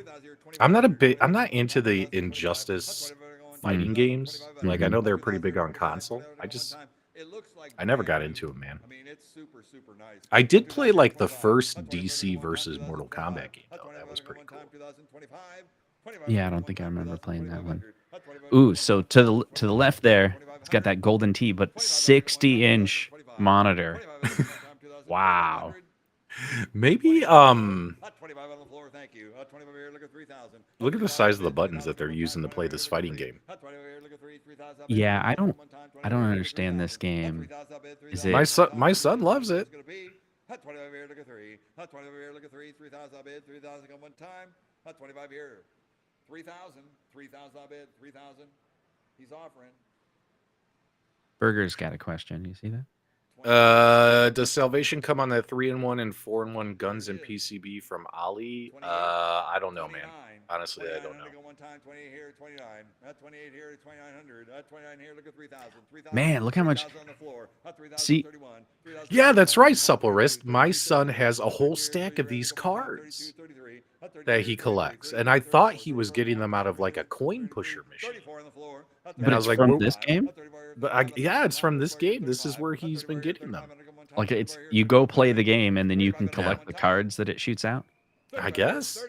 I'm not into the Injustice fighting games. Like I know they're pretty big on console. I never got into it, man. I mean, it's super, super nice. I did play like the first DC versus Mortal Kombat game though. That was pretty cool. Yeah, I don't think I remember playing that one. Ooh, so to the left there, it's got that golden T, but 60-inch monitor. Wow. Maybe look at the size of the buttons that they're using to play this fighting game. Yeah, I don't understand this game. Is it My son loves it. Hot 25 here, look at 3. Hot 25 here, look at 3. 3,000 bid, 3,000 on one time. Hot 25 here. 3,000. 3,000 bid, 3,000. He's offering. Burger's got a question. You see that? Does Salvation come on that 3-in-1 and 4-in-1 guns and PCB from Ali? I don't know, man. Honestly, I don't know. 28 here, 29. 28 here, 2,900. 29 here, look at 3,000. Man, look how much. See, yeah, that's right, Supple Wrist. My son has a whole stack of these cards that he collects, and I thought he was getting them out of like a coin pusher machine. But I it's was like, from "Whoa." this game? But yeah, it's from this game. This is where he's been getting them. Like it's you go play the game and then you can collect the cards that it shoots out? I guess.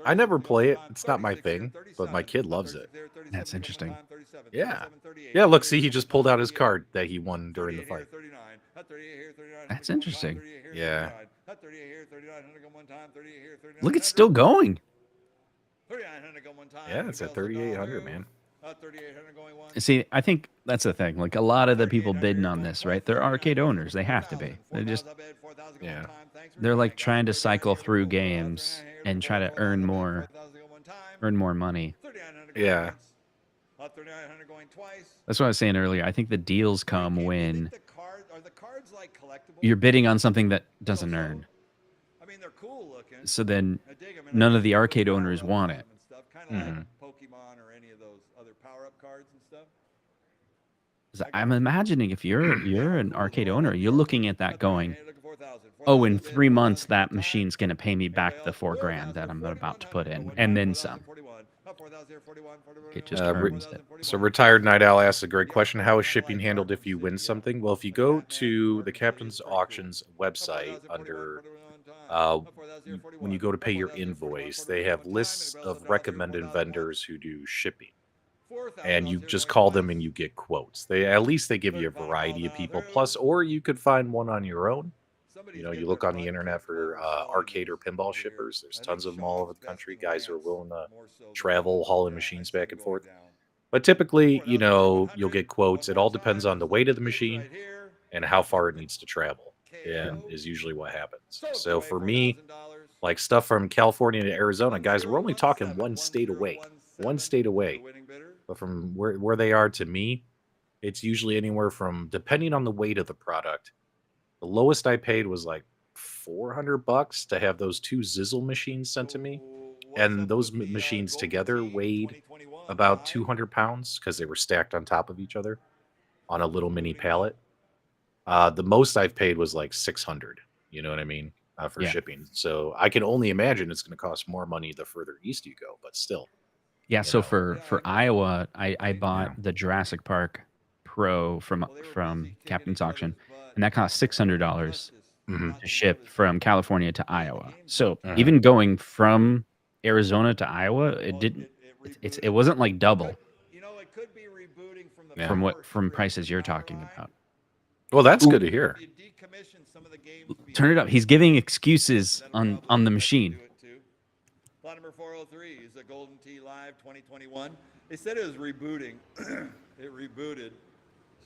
I never play it. It's not my thing, but my kid loves it. That's interesting. Yeah. Yeah, look, see, he just pulled out his card that he won during the fight. That's interesting. Yeah. Look, it's still going. Yeah, it's at 3,800, man. See, I think that's the thing. Like a lot of the people bidding on this, right? They're arcade owners. They have to be. Yeah. They're like trying to cycle through games and try to earn more money. Yeah. That's what I was saying earlier. I think the deals come when you're bidding on something that doesn't earn. I mean, they're cool looking. So then none of the arcade owners want it. Kind of like Pokemon or any of those other power-up cards and stuff. 'Cause I'm imagining if you're an arcade owner, you're looking at that going, oh, in 3 months that machine's going to pay me back the $4,000 that I'm about to put in, and then some. It just earns it. So Retired Night Owl asks a great question. How is shipping handled if you win something? Well, if you go to the Captain's Auctions website under when you go to pay your invoice, they have lists of recommended vendors who do shipping. And you just call them and you get quotes. At least they give you a variety of people. Plus, or you could find one on your own. You know, you look on the internet for arcade or pinball shippers. There's tons of them all over the country. Guys who are willing to travel, hauling machines back and forth. But typically, you know, you'll get quotes. It all depends on the weight of the machine and how far it needs to travel, and is usually what happens. So for me, like stuff from California to Arizona, guys, we're only talking one state away. But from where they are to me, it's usually anywhere from, depending on the weight of the product, the lowest I paid was like $400 to have those 2 Zizzle machines sent to me. And those machines together weighed about 200 pounds because they were stacked on top of each other on a little mini pallet. The most I've paid was like 600, you know what I mean, for shipping. So I can only imagine it's going to cost more money the further east you go, but still. Yeah, so for Iowa, I bought the Jurassic Park Pro from Captain's Auction, and that cost $600 to ship from California to Iowa. So even going from Arizona to Iowa, it wasn't like double from prices you're talking about. Well, that's good to hear. some of the games to be Turn it up. He's giving excuses that'll on probably the do machine. it too. Plot number 403 is the Golden Tee Live 2021. They said it was rebooting. It rebooted.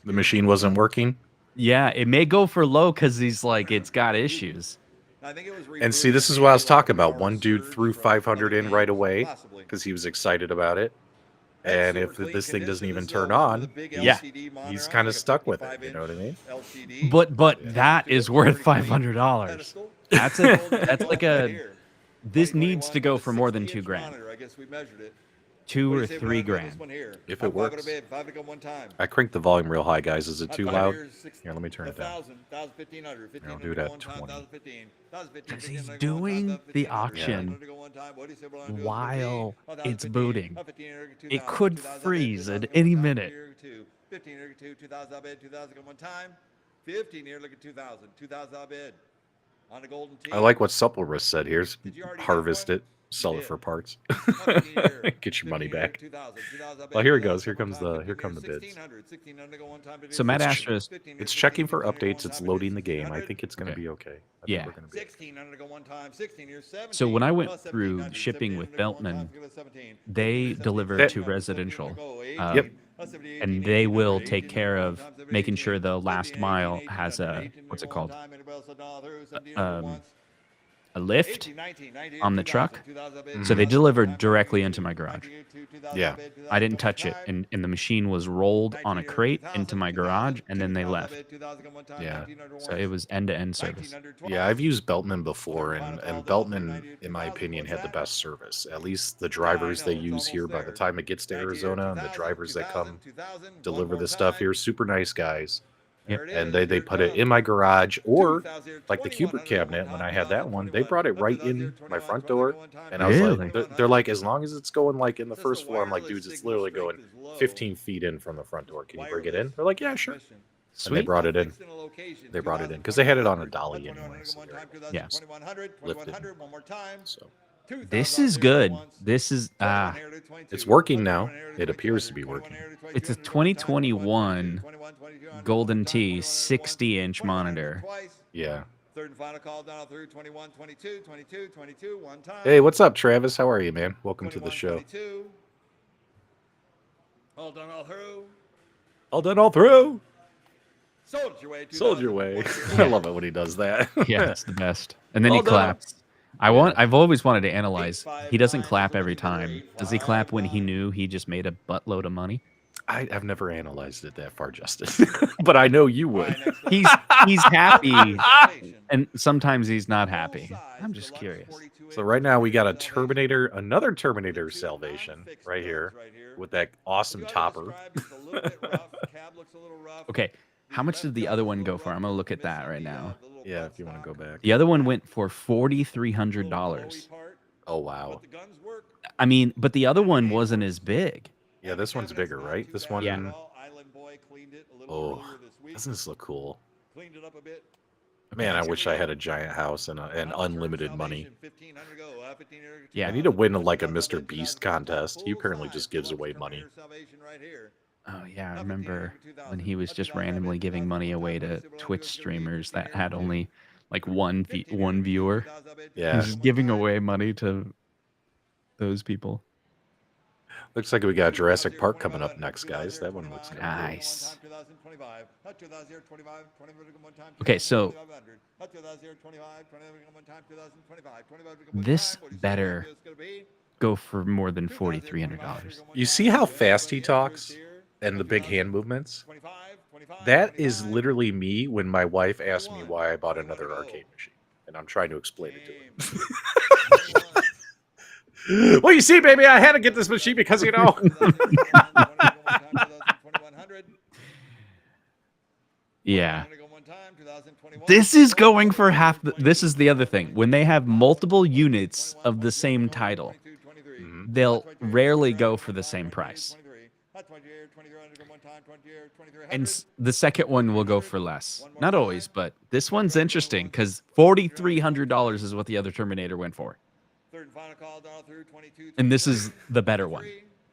The machine wasn't working. Yeah, it may go for low because he's like, it's got issues. I think it was And see, rebooting this is maybe what I was like a talking about. power One dude surge threw from 500 other in right games, away possibly. because he was excited about it. That's And super if clean this thing condition. doesn't This even is turn one on, with a big Yeah. LCD monitor he's on, kind like of a stuck with it. You 55-inch know what I mean? LCD. But Yeah. that is worth Pretty clean $500. pedestal. That's Golden like Tee a. right here. This needs to 2021 go with a for more than 60-inch $2,000, monitor. I guess we measured it. 2 What do or you say we 3 wanna do this grand. one here? If Hot it five works. to bid, 5 to go one time. I cranked the volume real high, guys. Is it Hot too five loud? here, six- Here, let me turn it down. 1,000, 1,500, Here, I'll 1,500 do it to go at one time, 20. 1,015, 1,015, Because he's 1,500 to go one time, doing the 1,500, auction 1,500 to go one time. What do you say we wanna do? while it's 1,015, booting. 1,500 to It 2,000, could 2,000 bid, freeze 2,000 at go one any time, minute. 1,500 to 2,000 bid, 2,000 go one time. 15 here, look at 2,000, 2,000 bid. On the Golden Tee. I like what Supple Wrist said. Here's Did you already get harvest one? it, sell You it for did. parts, 15 here, get your money 15 here, back. 2,000, 2,000 Well, bid, here it 2,000 goes. Here go one comes time, the 15 come the bids. 1,600 go one time, So Matt 15 Astra, 15 It's 15 checking for 15 go one updates. It's time, loading the game. I 1,600. think it's going to Okay. be okay. I Yeah. think we're going to be. 1,600 to go one time, 16 here, 17. So when I went plus through 1,700, shipping with 1,700 to go one Beltman, time, give us 17. they 17, deliver 17, to 17, residential. 18, Yep. plus 17, And 18, they 18, will 18, take 18, care 18, of 18, making sure the 15, last 18, mile 18, has 18, a 18 what's to it go one called? time, anybody else a dollar through, 17 to go once. A lift 18, 19, 19, on the 2,000, truck. 2,000 bid, So they 2,000 delivered 2,000 directly 2,000 into my garage. 2,000 Yeah. bid, 2,000 I didn't go one touch it, time. and the machine was rolled on a 1900, crate 2000, into my 2000, garage, and then they 2000 left. bid, 2000 go one time, Yeah. 1900 So once, it was end-to-end service. 1900 Yeah, twice. I've used Beltman before, Final and call down, Beltman, 390, in my 2000, opinion, what's had the that? best service. At least the Yeah, I drivers they know, it's use almost here, by the there. time it gets to 1900, Arizona, and the 2000, drivers that 2000, come 2000, one deliver more this stuff time. here, super nice guys. There it And is. they Here it put it comes. in my garage, or 2000, like the Cubert 2100 go one cabinet when time, I had that one, they 2021. brought it Up right 2000, in my 21, front 20 door. go one time, And I was like, Really? they're like, as long as it's going like in the Says first floor, I'm like, wireless dudes, it's signal literally strength going is low. 15 feet in from the front door. Can you bring it in? Wireless They're like, yeah, sure. transmission. And they Sweet. brought it in. Fixed in a location, They brought it in 2000, because they had it on a 2100, dolly 2100 anyway. go So one there time, you go. 2000, Yes. 2100, Lifted. 2100, one more time. So 2000 This is here, go good. once. This is 21 here to 22. it's working now. 21 here to It appears to 2200, be 21 working. here to 2200, It's a go one time, 2021 21, 2200, Golden one time, Tee 2100 once, 60-inch 2100 monitor. twice. Yeah. Third and final call down through 21, 22, 22, 22, one time. Hey, what's up, Travis? How are you, man? Welcome to the 21, show. 22. All done, all through. All done, all through. Sold your way. Sold your way. I love it when he does that. Yeah, it's the best. And then he Well done. claps. I've always wanted to analyze. He doesn't clap every time. Does he clap when he knew he just made a buttload of money? I've never analyzed it that far, Justin, but I know you would. He's happy, and sometimes he's not happy. I'm just curious. So right now we got another Terminator Salvation right here with that awesome topper. Okay, how much did the other one go for? I'm gonna look at that right now. Yeah, if you want to go back. The other one went for $4,300. Oh wow. I mean, but the other one wasn't as big. Yeah, this one's bigger, right? This one. Yeah. Oh, doesn't this look cool? Cleaned it up a bit. Man, I wish I had a giant house and unlimited money. Yeah. I need to win like a Mr. Beast contest. He apparently just gives away money. Oh yeah, I remember when he was just randomly giving money away to Twitch streamers that had only like one viewer. Yeah. He's just giving away money to those people. Looks like we got Jurassic Park coming up next, guys. That one looks good. Nice. Okay, so this better go for more than $4,300. You see how fast he talks and the big hand movements? That is literally me when my wife asks me why I bought another arcade machine, and I'm trying to explain it to her. Well, you see, baby, I had to get this machine because, you know. Yeah. This is going for half. This is the other thing. When they have multiple units of the same title, they'll rarely go for the same price. And the second one will go for less. Not always, but this one's interesting because $4,300 is what the other Terminator went for. And this is the better one.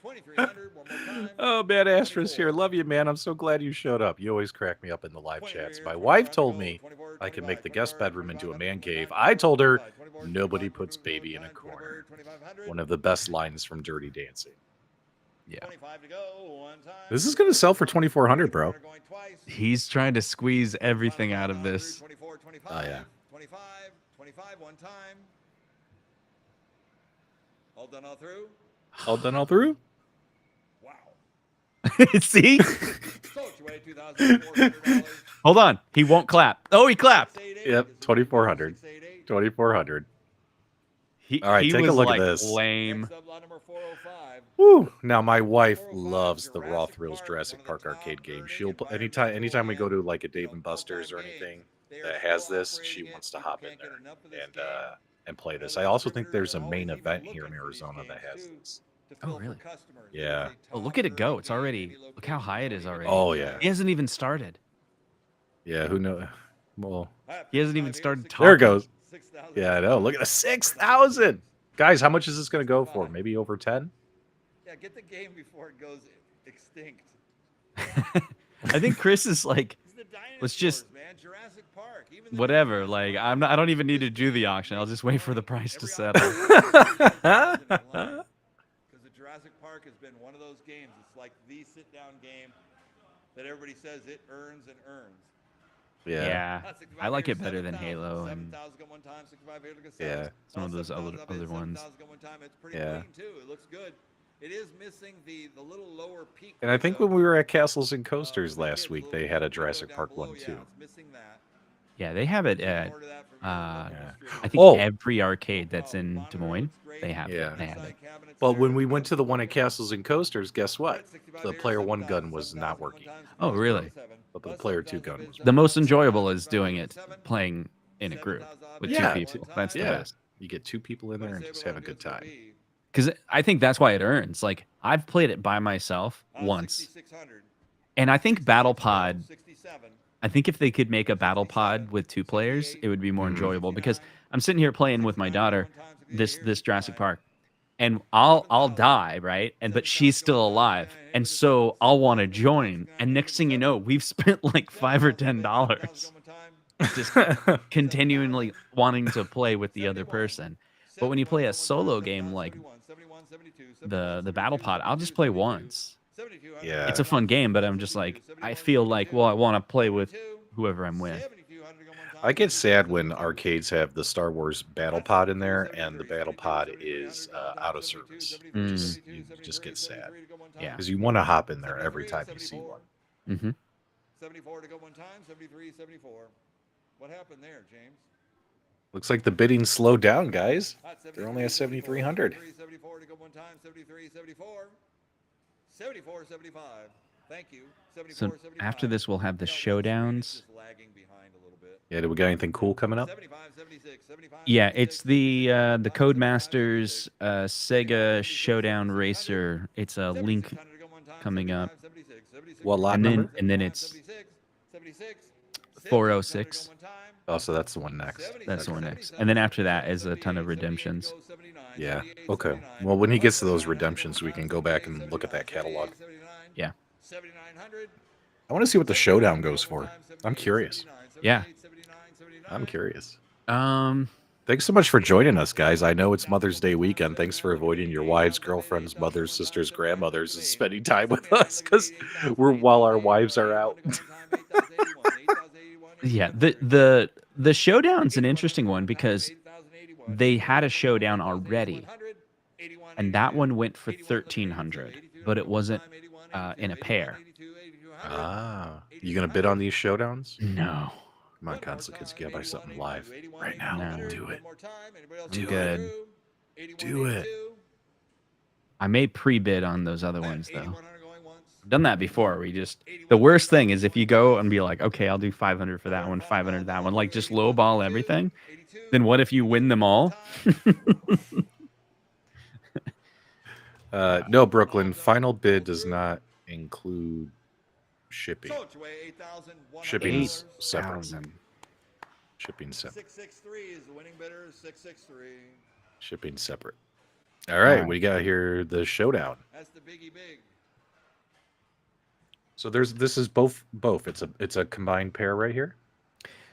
2,300. One more time. Oh, man, Astra's here. 24. Love you, man. I'm so glad you showed up. You always crack me up in the live 20 chats. here, My 24 wife on the told go, me 24, I can 25, make the guest 24, bedroom into a 25, man one cave. time, I told her 24, nobody 25, puts 24, baby in a 25, corner. 2,500. One of the best lines from Dirty Dancing. Yeah. 25 to go. One time. This is going to sell for 2,400, bro. 24 going twice. He's trying to squeeze everything out of 2500, this. 24, 25, Oh, yeah. 25, 25, one time. All done, all through. All done, all through? Wow. See? Sold you away $2,400. Hold on. He won't clap. Oh, he clapped. 688. Yep, Is it 2,400. 688? 2,400. He, All right, he take a was look at like this. lame. Next up, lot number 405. Woo! Now my wife 405 loves the Raw Jurassic Thrills Park, Jurassic one of the Park top arcade game. earning She'll environmental anytime we go to and, like a Dave and full-time Buster's or games. anything They are that still has this, she operating it. wants to People hop in can't get there enough of this game. and play And this. the I also think distributors there's are a main always even event here looking in for these Arizona that games, has too, this. to Oh, fill for really? customers. It is Yeah. a Oh, look top at it go. earning It's game in already, any look how location. high it You is don't already. even Oh, need to yeah. play. He hasn't even started. Yeah, who knows? Well, He hasn't 55 even here, started 60, there it talking. goes. 6,000. Yeah, I know. Look at the 6,000. Guys, how much is this going to go for? 65. Maybe over 10? Yeah, get the game before it goes extinct. I think Chris is like, It's the dinosaurs, let's just man. Jurassic Park. Even the whatever. Jurassic Like Park I'm not. I don't games, even need to this do the game auction. I'll makes just wait for the money. price to Every settle. auction is $30,000 in line. Because the Jurassic Park has been one of those games. It's like the sit-down game that everybody says it earns and earns. Yeah. Yeah, Not 65 I like here, it better than 7,000. Halo and 7,000 got one time. 65 here, look at Yeah. 7. some of those 7,000 up other is ones. 7,000 got one time. It's pretty Yeah. clean too. It looks good. It is missing the little lower peak. And I think window. when we were at Castles and The Coasters window last is week, little they had a window Jurassic down Park below. one Yeah, too. it's missing that. Yeah, they have it See at. more to that from your local Yeah. distributor. I think Oh, every arcade No that's problem. in Monitor Des Moines, looks great. they have Yeah. it. They have Inside it. cabinets well, there. when we went Got to the one at looking good. Castles and Coasters, guess what? Right, 65 The here, player one 7,000. gun was not 7,000 one working. time, Oh, 7,000 really? 7. But the Plus player two 7,000 gun bid, was The most 7,000, enjoyable is 7,000, doing it 7. playing in a group 7,000 with bid, two Yeah. people. one That's the time. Yeah. best. You get two people in there and Let's see just what have a good bids will time. be. Because I think that's why it earns. Like I've played it by myself once, 6,600. and I think 66 Battle to go, Pod. 67. I think if they could make a Battle Pod 67, with two players, 68, it would be more Mhm. enjoyable. Because 69, I'm sitting here playing with my 69 to go daughter one time, 68 this here, this Jurassic 65. Park, and I'll 7,000. die, right? And but 7,000 she's to go still one time, alive, 69 here, and look at so 7. I'll want to 7,000 go one time, join. 69 And here, next look thing at you 7. know, we've spent like $5 or 7,000 bid, 7,000 go $10 one time. just 7,000. continually wanting to play with the other 71. person. But when you 71 play to a go one solo time, game 7,000, like 71, 71, 72, 71, the Battle 72, Pod, I'll 72, just play 72, once. 72, Yeah. It's a fun game, but I'm just like I feel like, well, I want to play with whoever I'm with. 7,200 go one time, I get 72, sad when 72. arcades have the Star Wars Battle That's Pod in 72, there and the 73, Battle 72, Pod 73, is 100 go one time, out of 72, service. 73, You just 72, you just 73, get sad 73 to go one time. Yeah. because you want to hop in there every 73, time you see 74. one. Mm-hmm. 74 to go one time, 73, 74. What happened there, James? Looks like the bidding slowed down, guys. They're only at 7,300. 74 to go one time, 73, 74. 74, 75. Thank you. 74, So 75. after this, we'll have the You know, that screen is showdowns. just lagging behind a little bit. Yeah, do we got anything cool coming up? 75, 76, 75, Yeah, 76, it's the 75, Codemasters 76, Sega 76, Showdown 76, Racer. It's a link 76, 100 to go one time, coming up. 75, 76, 76, What lot And then- number? and then it's 76, 76, 406. 76, 100 to go one time. Oh, so that's the one next. 77, That's the one 77, next. And then after that is a 78, ton of 78, redemptions. go 79, Yeah. 78, Okay. 79, Well, when he gets to those 79, redemptions, we can go back and look at that catalog. 79, Yeah. 7900. I want to see what the showdown goes for. I'm curious. Yeah. I'm curious. Um, Thanks so much for joining us, guys. I know it's Mother's Day weekend. Thanks for avoiding your wives, girlfriends, mothers, sisters, grandmothers, and spending time with us because while our wives are out. yeah. The showdown's an interesting one because they had a showdown already, and that one went for 1,300, but it wasn't in a pair. Ah, you gonna bid on these showdowns? No. Come on, console kids, you gotta buy something live right now. No. Do it. Do it. Do it. I may pre-bid on those other ones though. I've done that before. The worst thing is if you go and be like, okay, I'll do 500 for that one, 500 that one, like just lowball everything. Then what if you win them all? No, Brooklyn. Final bid does not include shipping. Shipping's separate. 8,000. Shipping's separate. 663 is the winning bidder. 663. Shipping's separate. All right, right. we got here the showdown. That's That's the biggie big. So this is both. It's a combined pair right here.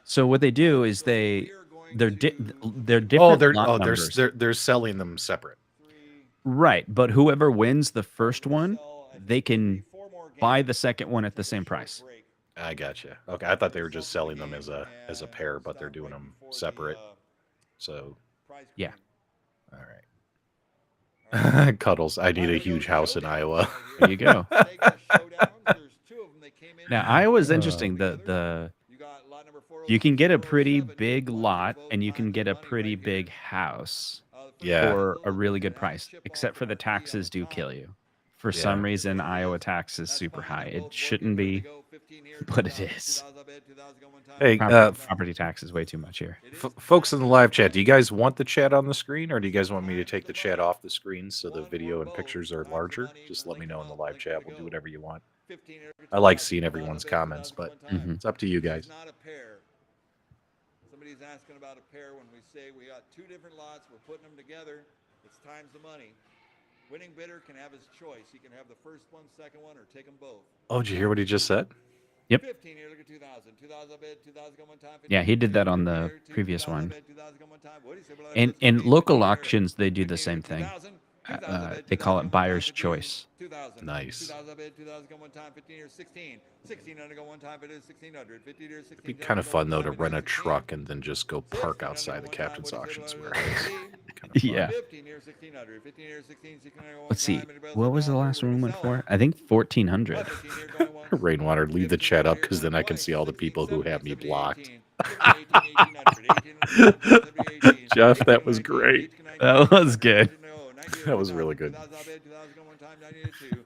So what they do is So we are going they're to they're different lot oh numbers. they're selling them separate. 3. Right, but whoever wins the We're first gonna one, sell, I they think, can 4 more buy games the second one at the for same short price. break. I gotcha. Okay, I thought they were Sell just through the selling them game as a and pair, but they're stop doing right them before separate. the So, prize Yeah. queen. all All right. right. Cuddles. I need All a right, here we huge go. house in Showdowns Iowa. right There here. you go. Sega Showdowns. There's 2 of them. They came in Now, here Iowa's together. interesting. The You got lot number you can 406, get a pretty 407. big One more lot, vote and you time can for get a money pretty right here. big house The first Yeah. one for is a Lola, really and good it has a price, chip off except the for the marquee on taxes the do top. kill you. For Yeah. some reason, There it Iowa is. tax is That's super fine. high. They're It both shouldn't working. Here they be, go. 15 here, but it 2000, is. 2000 bid, 2000 go one time. Hey, Property tax is way too much here. It is folks in the live chat, time do you guys want the chat on the screen, or do you guys want me to time for take the chat money. off the screen so the One or video and both. pictures are Time for larger? money. Just let me Link know them in the up. live Link where chat. to We'll do go. whatever you want. 15 here, I like 2000, seeing 2000 everyone's bid, comments, 2000 go but one time. Mhm. it's up to you This guys. is not a pair. Somebody's asking about a pair when we say we got 2 different lots. We're putting them together. It's times the money. Winning bidder can have his choice. He can have the first one, second one, or take them both. Oh, did you hear what he just said? Yep. 15 here, look at 2000. 2000 bid, 2000 go one time. 15 Yeah, he did that on 50 the here, previous 2000 one. bid, 2000 go one time. What do you say about And this in 15, local 15 here, auctions, they do the 15 here, same thing. 2000, 2000 bid, They call 2000 it go one time. buyer's 15 here, choice. 2000. Nice. 2000 bid, 2000 go one time. 15 here, 16. 1600 go one time. It is 1600. 50 here, It'd be 1600 kind of go one fun though time. to It run is a 16. truck and then just go park 1600 outside go the one time. captain's What do you auctions say about warehouse. this? Kind of fun. Yeah. 15 here, 1600. 15 here, 16, 1600 go one Let's see. time. Anybody else What have an was the offer? last We're one we gonna went sell for? it. I think 1400. 15 here going once. Rainwater, leave the 15 chat right up here because going then I can twice. see all the 16, people who 17, have me 70, blocked. 18. 17, 18, 1800. 1800 70, 18. Jeff, 18 that to was 19, great. 18 to 19, That was 1800, good. 19 to 0, 90 to That was really 2000, good. 2000 bid, 2000 go one time, 90 to 2.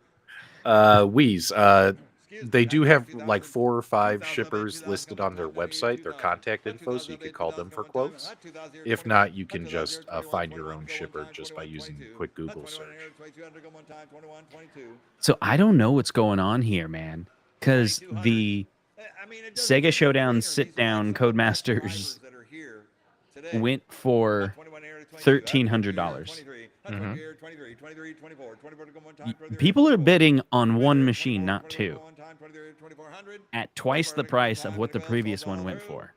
Wheeze, Excuse me, they do 90 have to like 2000, 4 or 5 2000 bid, shippers 2000 go listed one on their time, 90 to website, their 2000. contact Hot info, so 2000 you could bid, call 2000 them go for one time. quotes. Hot 2000 here, If 21. not, you Hot can 2000 just here, 21, find your 21 own go one shipper time, just by 21, using 22. quick Hot Google 21 search. here, 2200 go one time, 21, 22. So I don't know what's going on here, man. Because 2200. the I mean, it doesn't Sega seem no Showdown brainer. sit These are like down some of the best Codemasters drivers that are here today. went Hot for 21 here to 22. Hot 22 here, $1,300. 23. Hot hmm 20 here, 23. 23, 24. 24 to go one time. 23 here, People are 24. bidding on 23 one here, machine, 24. not 24 to two, go one time. 23 here, 2400. at twice 24 the to go one price of time. what the Anybody else previous sold one all went through? for.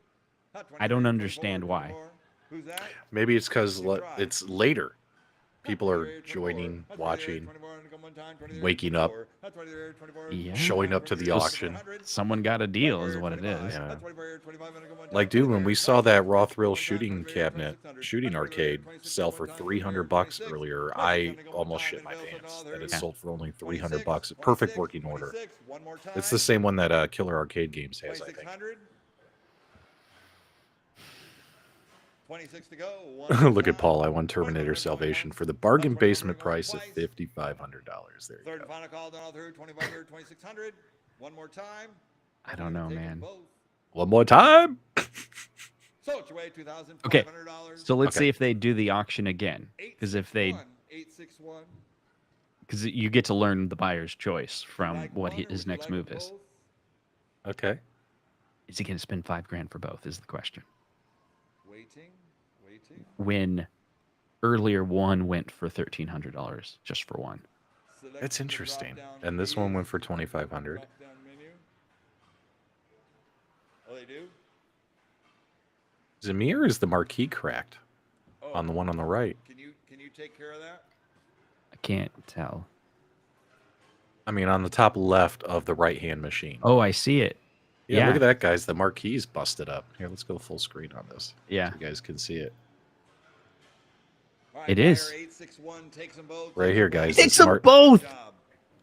Hot I 23 don't here, understand 24, why. 24. Who's that? Maybe it's because Good try. it's later. People Hot are 23 here, 24. joining, Hot 23 here, watching, 24 to go one time. 23 here, waking up, 24. Hot 23 here, 24. Yeah. showing up to the So auction. 2400. someone got a deal, is what it is. Yeah. 25 and go one Like, time, dude, when 23, we saw 26, that Raw 26 go Thrill one time, shooting 23, cabinet, 2600, shooting 23, arcade 26 go sell one for time, 23, $300 26, earlier, 26 I go one almost time, shit and my available pants now, that it there. sold for only 300 26, bucks. A perfect 26, working order. 26, one more time. It's the same one that Killer Arcade Games has, I think. 2600. 26 to go. One more Look at time. Paul. I won Terminator 21 to go Salvation once. for the bargain 21 basement going price of twice. $5,500. There you Third go. and final call done all through. 2500, 2600. One more time. I don't know, Take 'em man. both. One more time. Sold your way, $2,500. Okay, so let's Okay. see if they do the auction again. Because if they, 861. because you get to learn the buyer's choice Would you from like what one, or his would you next like 'em move is. both? Okay. Is he going to spend $5,000 for both? Is the question. Waiting. When earlier one went for $1,300 just for one. Select That's the interesting. drop-down And this one keys. went for 2,500. Drop-down menu. Oh, they do? Is it me or is the marquee cracked Oh, on the one on the right? Can you take care of that? I can't tell. I mean, on the top left of the right-hand machine. Oh, I see it. Yeah, Yeah. look at that, guys. The marquee's busted up. Here, let's go full screen on this. Yeah. So you guys can see it. All right, It buyer is. 861 takes them both. Right takes here, them both. guys. Takes This them both. Good job.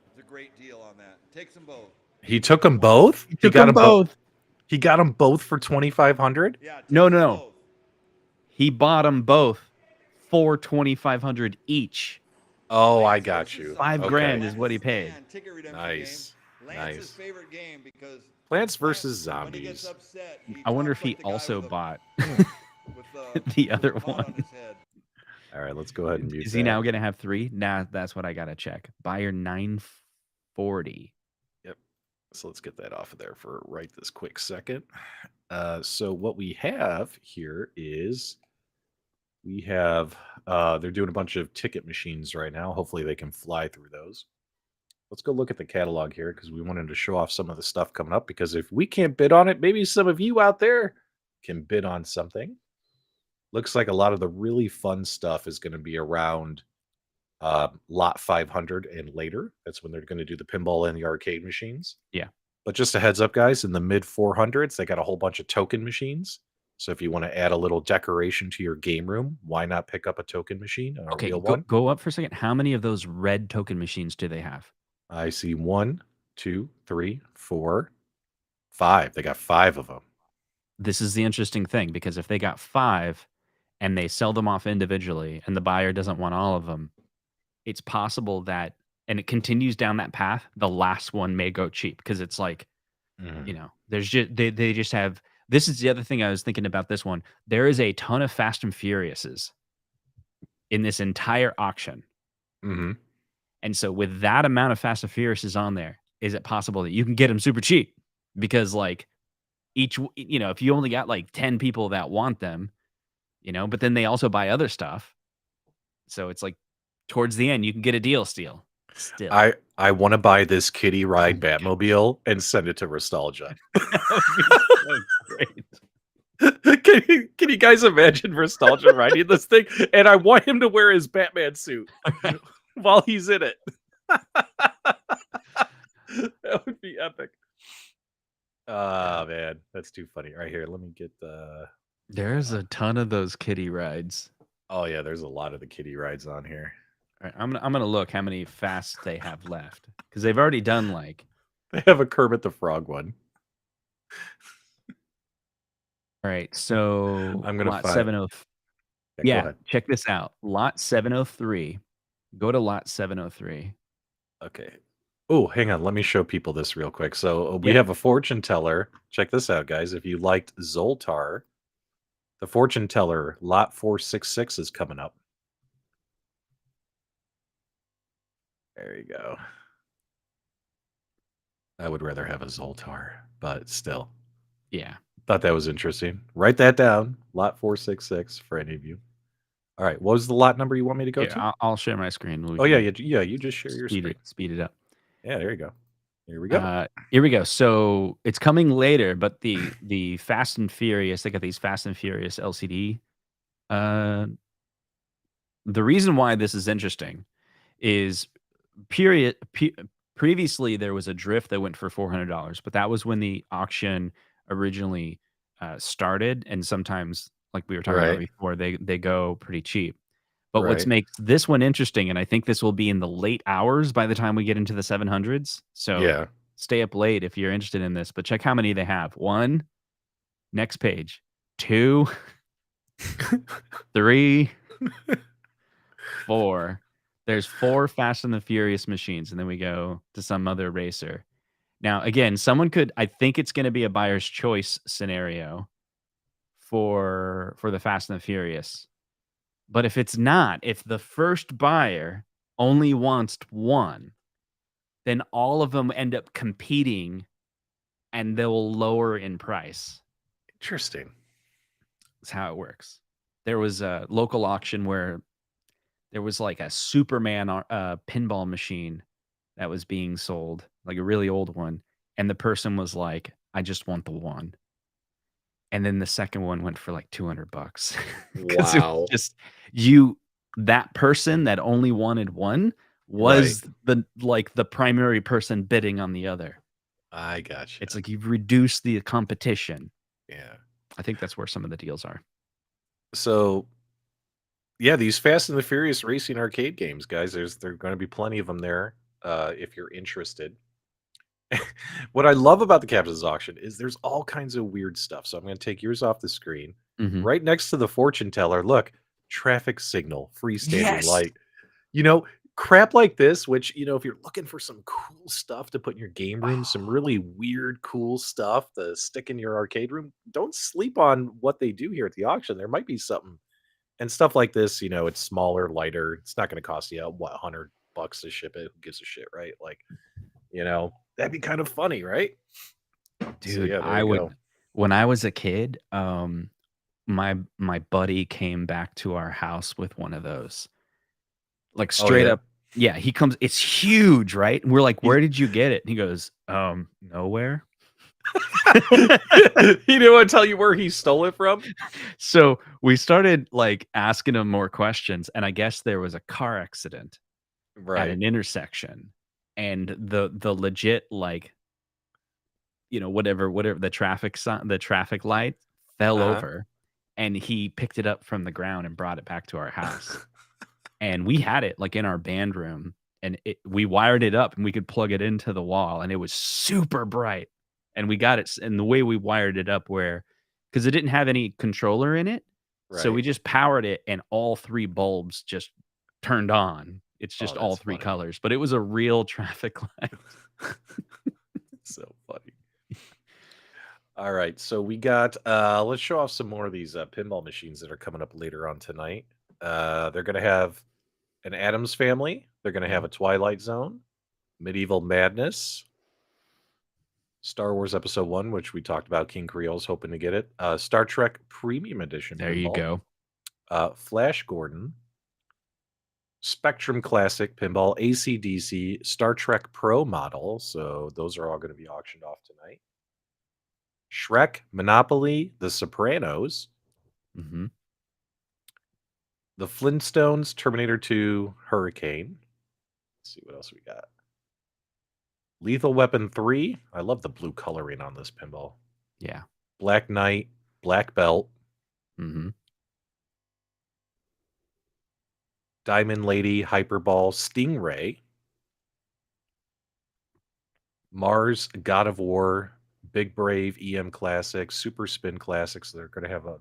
It's a great deal on that. Takes them both. He took them both? He took got them 'em bo- both. He got them both for 2,500? Yeah. Takes No, them no. both. He bought them both for $2,500 each. Oh, I Lance got versus you. some $5,000 Okay. is what he paid. Stan ticket redemption Nice. game. Lance's Nice. favorite game because Plants vs. Lance, when he gets Zombies. upset, he I wonder talks if he like the guy also with a- bought with the other with a pot on one. his head. All right, let's go ahead and mute Is he that. now going to have three? Nah, that's what I got to check. Buyer 940. Yep. So let's get that off of there for right this quick second. So what we have here is We have they're doing a bunch of ticket machines right now. Hopefully they can fly through those. Let's go look at the catalog here because we wanted to show off some of the stuff coming up because if we can't bid on it, maybe some of you out there can bid on something. Looks like a lot of the really fun stuff is going to be around lot 500 and later. That's when they're going to do the pinball and the arcade machines. Yeah. But just a heads up, guys, in the mid 400s, they got a whole bunch of token machines. So if you want to add a little decoration to your game room, why not pick up a token machine, a Okay, real go one? go up for a second. How many of those red token machines do they have? I see 1, 2, 3, 4, 5. They got 5 of them. This is the interesting thing because if they got 5 and they sell them off individually and the buyer doesn't want all of them, it's possible that and it continues down that path, the last one may go cheap because it's like, there's just they just have this is the other thing I was thinking about this one. There is a ton of Fast and Furiouses in this entire auction. Mm-hmm. And so with that amount of Fast and Furiouses on there, is it possible that you can get them super cheap? Because like if you only got like 10 people that want them, but then they also buy other stuff. So it's like towards the end, you can get a deal still. I want to buy this kiddie ride my Batmobile and send it to Nostalgia. That would be so great. Can you guys imagine Nostalgia riding this thing? And I want him to wear his Batman suit while he's in it. That would be epic. Oh man, that's too funny. All right, here, let me get the. There's a ton of those kiddie rides. Oh yeah, there's a lot of the kiddie rides on here. All right, I'm gonna look how many Fasts they have left because they've already done like. They have a Kermit the Frog one. All right, so I'm gonna lot find. 703. Go Yeah, ahead. check this out. Lot 703. Go to lot 703. Okay. Oh, hang on. Let me show people this real quick. So we Yeah. have a fortune teller. Check this out, guys. If you liked Zoltar, the fortune teller lot 466 is coming up. There you go. I would rather have a Zoltar, but still. Yeah. Thought that was interesting. Write that down. Lot 466 for any of you. All right. What was the lot number you want me to go Here, to? I'll share my screen. Oh, yeah. You just share your screen. Speed it up. Yeah, there you go. Here we go. Here we go. So it's coming later, but the Fast and Furious, they got these Fast and Furious LCD. The reason why this is interesting is previously there was a drift that went for $400, but that was when the auction originally started, and sometimes, like we were talking about Right. before, they go pretty cheap. But what Right. makes this one interesting, and I think this will be in the late hours by the time we get into the 700s. So Yeah. stay up late if you're interested in this. But check how many they have. 1, next page. 2, 3, 4. There's 4 Fast and the Furious machines, and then we go to some other racer. Now, again, I think it's going to be a buyer's choice scenario for the Fast and the Furious. But if it's not, if the first buyer only wants one, then all of them end up competing and they'll lower in price. Interesting. That's how it works. There was a local auction where there was like a Superman pinball machine that was being sold, like a really old one. And the person was like, I just want the one. And then the second one went for like $200 because it was Wow. just that person that only wanted one was the primary person bidding on the other. I gotcha. It's like you've reduced the competition. Yeah. I think that's where some of the deals are. So, yeah, these Fast and the Furious racing arcade games, guys, there are going to be plenty of them there if you're interested. What I love about the Captain's Auction is there's all kinds of weird stuff. So I'm going to take yours off the screen. Mhm. Right next to the fortune teller, look, traffic signal, freestanding Yes! light. Crap like this, which, if you're looking for some cool stuff to put in your game room, some really weird, cool stuff to stick in your arcade room, don't sleep on what they do here at the auction. There might be something. And stuff like this, it's smaller, lighter. It's not going to cost you, $100 to ship it. Who gives a shit, right? Like, that'd be kind of funny, right? So, Dude, yeah, there you go. when I was a kid, my buddy came back to our house with one of those. Like Oh straight yeah. up. Yeah, he comes, it's huge, right? And we're like, He's "Where did you get it?" And he goes, nowhere." he didn't want to tell you where he stole it from? So we started like asking him more questions, and I guess there was a car accident at Right. an intersection, and the legit like whatever the traffic light fell Uh-huh. over, and he picked it up from the ground and brought it back to our house. And we had it like in our band room, and we wired it up and we could plug it into the wall, and it was super bright. And we got it and the way we wired it up where because it didn't have any controller in it, so we Right. just powered it and all 3 bulbs just turned on. It's Oh, just all that's 3 funny. colors, but it was a real traffic light. So funny. All right, so we got let's show off some more of these pinball machines that are coming up later on tonight. They're gonna have an Adams Family, they're gonna have Mhm. a Twilight Zone, Medieval Madness, Star Wars Episode 1, which we talked about. King Creole's hoping to get it. Star Trek Premium Edition There you Pinball, go. Flash Gordon, Spectrum Classic Pinball, AC/DC, Star Trek Pro model. So those are all going to be auctioned off tonight. Shrek, Monopoly, The Sopranos, Mhm. The Flintstones, Terminator 2, Hurricane. Let's see what else we got. Lethal Weapon 3. I love the blue coloring on this pinball. Yeah. Black Knight, Black Belt, Mhm. Diamond Lady, Hyperball, Stingray, Mars, God of War, Big Brave, EM Classic, Super Spin Classics. They're gonna have a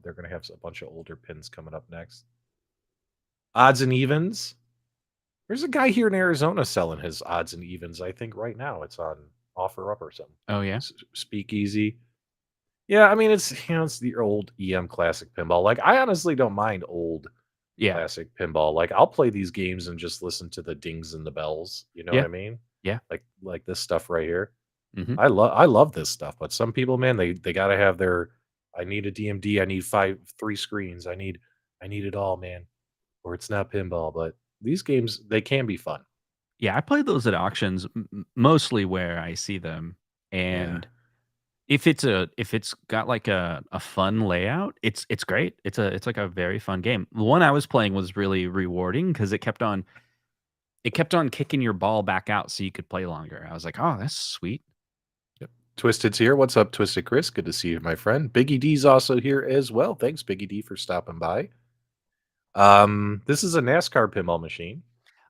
bunch of older pins coming up next. Odds and Evens. There's a guy here in Arizona selling his odds and evens. I think right now it's on offer up or something. Oh, yeah? Speakeasy. Yeah, I mean it's the old EM classic pinball. Like I honestly don't mind old Yeah. classic pinball. Like I'll play these games and just listen to the dings and the bells. You know what Yeah. I mean? Yeah. Like this stuff right here. Mhm. I love this stuff, but some people, man, they gotta have their I need a DMD, I need 3 screens, I need it all, man, or it's not pinball. But these games, they can be fun. Yeah, I play those at auctions mostly where I see them, Yeah. and if it's got like a fun layout, it's great. It's like a very fun game. The one I was playing was really rewarding because it kept on kicking your ball back out so you could play longer. I was like, "Oh, that's sweet." Yep. Twisted's here. What's up, Twisted Chris? Good to see you, my friend. Biggie D's also here as well. Thanks, Biggie D, for stopping by. This is a NASCAR pinball machine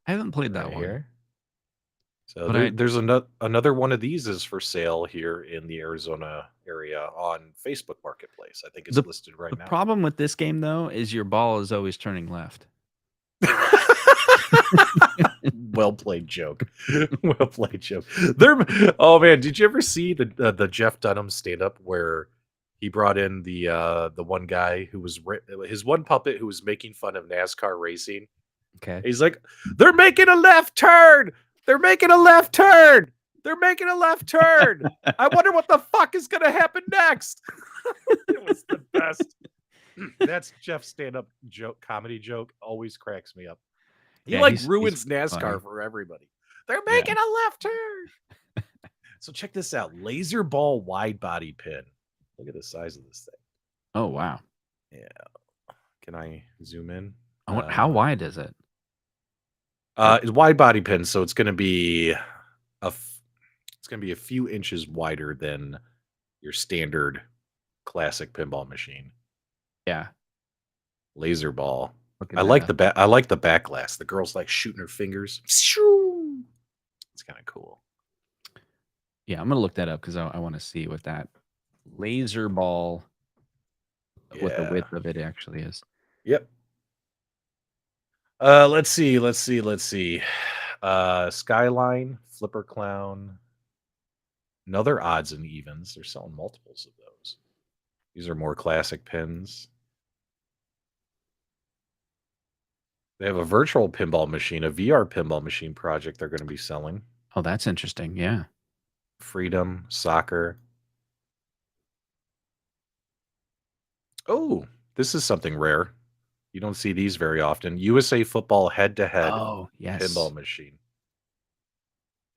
I haven't played that right one, here. So but I there's another one of these is for sale here in the Arizona area on Facebook Marketplace. I think the it's listed right the now. problem with this game though is your ball is always turning left. Well played joke. Well played joke. There. Oh man, did you ever see the Jeff Dunham stand up where he brought in the one guy who was his one puppet who was making fun of NASCAR racing? Okay. He's like, "They're making a left turn. They're making a left turn. They're making a left turn. I wonder what the fuck is gonna happen next." It was the best. That's Jeff's stand-up joke, comedy joke. Always cracks me up. He Yeah, like he's ruins funny. NASCAR for everybody. They're Yeah. making a left turn. So check this out. Laser ball wide body pin. Look at the size of this thing. Oh, wow. Yeah. Can I zoom in? How wide is it? It's wide body pin, so it's going to be it's going to be a few inches wider than your standard classic pinball machine. Yeah. Laser ball. Look I at like that. the back. I like the back glass. The girl's like shooting her fingers. It's kind of cool. Yeah, I'm gonna look that up because I want to see what that laser ball, what the Yeah. width of it actually is. Yep. Let's see. Let's see. Let's see. Skyline, Flipper Clown, another odds and evens. They're selling multiples of those. These are more classic pins. They have a virtual pinball machine, a VR pinball machine project they're going to be selling. Oh, that's interesting. Yeah. Freedom, soccer. Oh, This is something rare. You don't see these very often. USA Football head-to-head Oh, pinball yes. machine.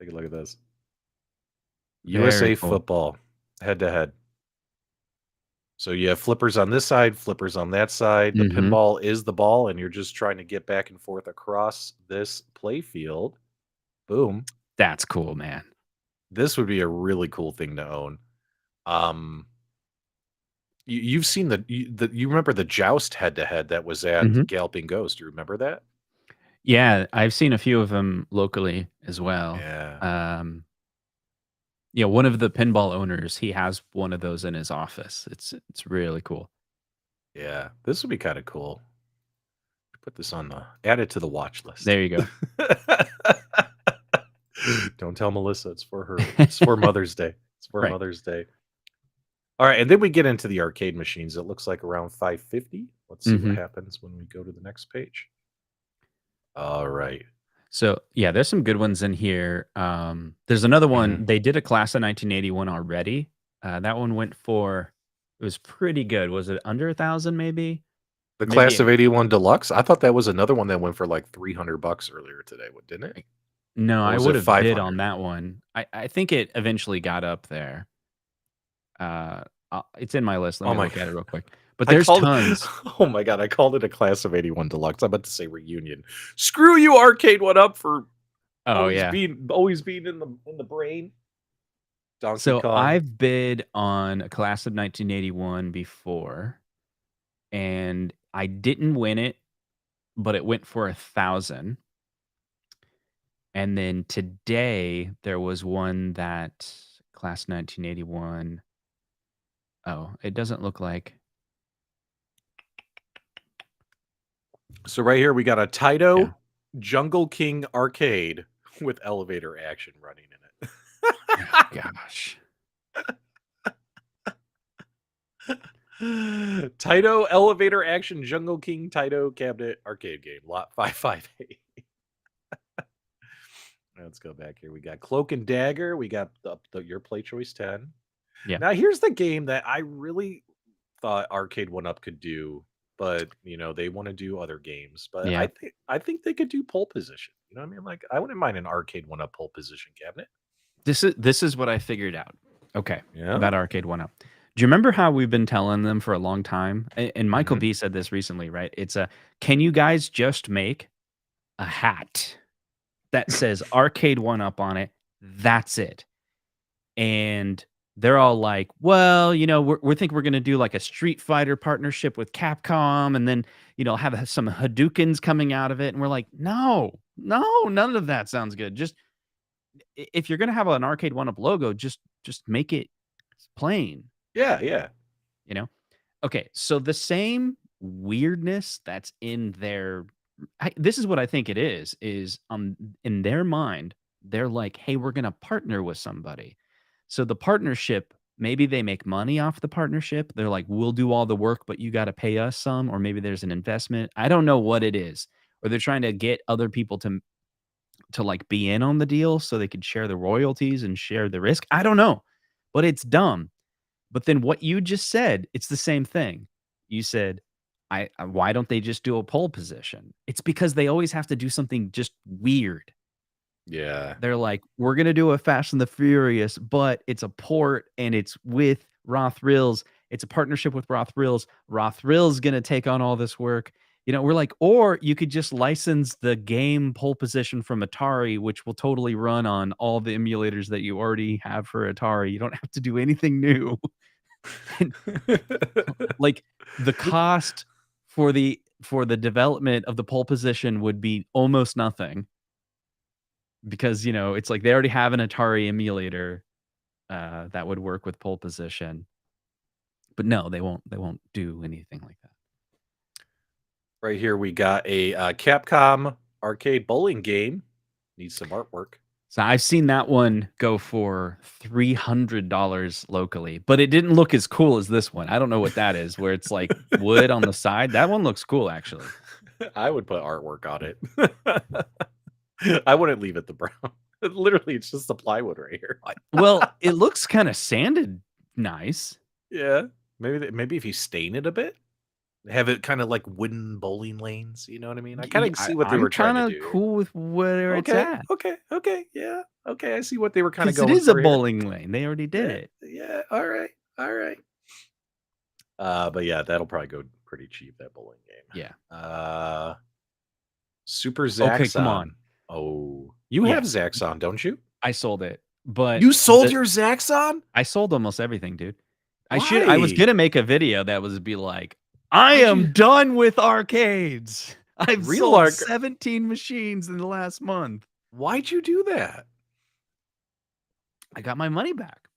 Take a look at this. Very USA cool. Football head-to-head. So you have flippers on this side, flippers on that side. The Mhm. pinball is the ball, and you're just trying to get back and forth across this play field. Boom. That's cool, man. This would be a really cool thing to own. Um, you've seen you remember the Joust head-to-head that was at Mhm. Galloping Ghost. Do you remember that? Yeah, I've seen a few of them locally as well. Yeah. Yeah, one of the pinball owners, he has one of those in his office. It's really cool. Yeah. This would be kinda cool. Put this on the add it to the watch list. There you go. Don't tell Melissa, it's for her. It's for Mother's Day. It's for Right. Mother's Day. Alright, and then we get into the arcade machines. It looks like around 550. Let's see what Mhm. happens when we go to the next page. Alright. So, yeah, there's some good ones in here. There's another Mhm. one. They did a class of 1981 already. That one went for it was pretty good. Was it under 1,000 maybe? The Maybe Class it of '81 Deluxe? I thought that was another one that went for like $300 earlier today, what didn't it? like no, Or I was would it have bid on 500? that one. I think it eventually got up there. Uh, it's in my list. Let Oh me my look at it real quick. But I there's called tons. oh my god, I called it a Class of '81 Deluxe. I'm about to say reunion. Screw you, Arcade One Up, for Oh, yeah. always being in the brain. Donkey So Kong. I've bid on a class of 1981 before, and I didn't win it, but it went for 1,000. And then today there was one that class 1981. Oh, it doesn't look like. So right here we got a Yeah. Taito Jungle King arcade with elevator action running in it. Oh gosh. Taito Elevator Action Jungle King Taito Cabinet Arcade Game, Lot 558. Let's go back here. We got Cloak and Dagger. We got your Play Choice 10. Yeah. Now, here's the game that I really thought Arcade One Up could do, but they want to do other games. But Yeah. I think they could do pole position. You know what I mean? Like, I wouldn't mind an Arcade One Up pole position cabinet. This is what I figured out. Okay. Yeah. About Arcade One Up. Do you remember how we've been telling them for a long time? And Michael Mhm. B said this recently, right? It's a can you guys just make a hat that says Arcade One Up on it? That's it. And they're all like, "Well, we think we're gonna do like a Street Fighter partnership with Capcom, and then have some Hadoukens coming out of it." And we're like, "No, no, none of that sounds good. Just if you're gonna have an Arcade One Up logo, just make it plain." Yeah, yeah. You know? Okay, so the same weirdness that's in their this is what I think it is in their mind, they're like, "Hey, we're gonna partner with somebody." So the partnership, maybe they make money off the partnership. They're like, "We'll do all the work, but you gotta pay us some," or maybe there's an investment. I don't know what it is. Or they're trying to get other people to like be in on the deal so they could share the royalties and share the risk. I don't know. But it's dumb. But then what you just said, it's the same thing. You said, why don't they just do a pole position?" It's because they always have to do something just weird. Yeah. They're like, "We're gonna do a Fast and the Furious, but it's a port and it's with Roth Reels. It's a partnership with Roth Reels. Roth Reels gonna take on all this work." We're like, or you could just license the game pole position from Atari, which will totally run on all the emulators that you already have for Atari. You don't have to do anything new. And like the cost for the development of the pole position would be almost nothing because it's like they already have an Atari emulator that would work with pole position. But no, they won't do anything like that. Right here, we got a Capcom arcade bowling game. Needs some artwork. So I've seen that one go for $300 locally, but it didn't look as cool as this one. I don't know what that is, where it's like wood on the side. That one looks cool, actually. I would put artwork on it. I wouldn't leave it the brown. Literally, it's just the plywood right here. Well, it looks kind of sanded nice. Yeah, maybe if you stain it a bit, Have it kind of like wooden bowling lanes. You know what I mean? I kind Y of see what they I'm were trying to kinda do. cool with where it's Okay, at okay, okay, yeah, okay. I see what they were kind of because it going is a for here. bowling lane. They already did Yeah, it. yeah. All right, all right. But yeah, that'll probably go pretty cheap, that bowling game. Yeah. Super Okay, come on. Zaxxon. Oh, you have Yeah, Zaxxon, don't you? I sold it, but You sold your Zaxxon? I sold almost everything, dude. I was Why? gonna make a video that was be like, "I Why'd you am done with arcades. I've real sold arc? 17 machines in the last month. Why'd you do that? I got my money back."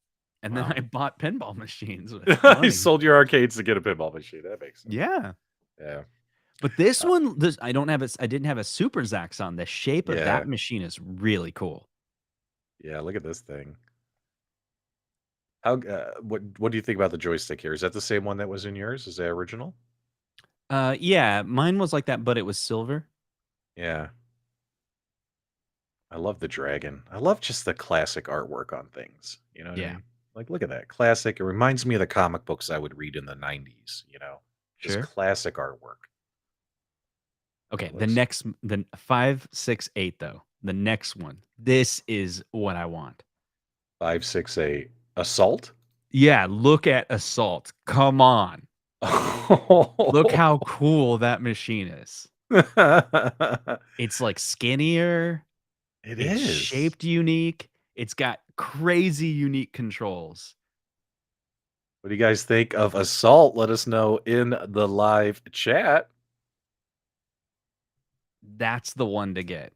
And then I Wow. bought pinball machines with You money. sold your arcades to get a pinball machine. That makes sense. Yeah. Yeah. But this Uh, one, I didn't have a Super Zaxxon. The shape of yeah. that machine is really cool. Yeah. Look at this thing. How? What do you think about the joystick here? Is that the same one that was in yours? Is that original? Yeah, mine was like that, but it was silver. Yeah. I love the dragon. I love just the classic artwork on things. You know what I Yeah, mean? Like, look at that classic. It reminds me of the comic books I would read in the '90s. Just sure. classic artwork. Okay, That looks the 5, 6, 8 though. The next one. This is what I want. 568 assault. Yeah, look at Assault. Come on. Look how cool that machine is. It's like skinnier. It It's is. shaped unique. It's got crazy unique controls. What do you guys think of assault? Let us know in the live chat. That's the one to get.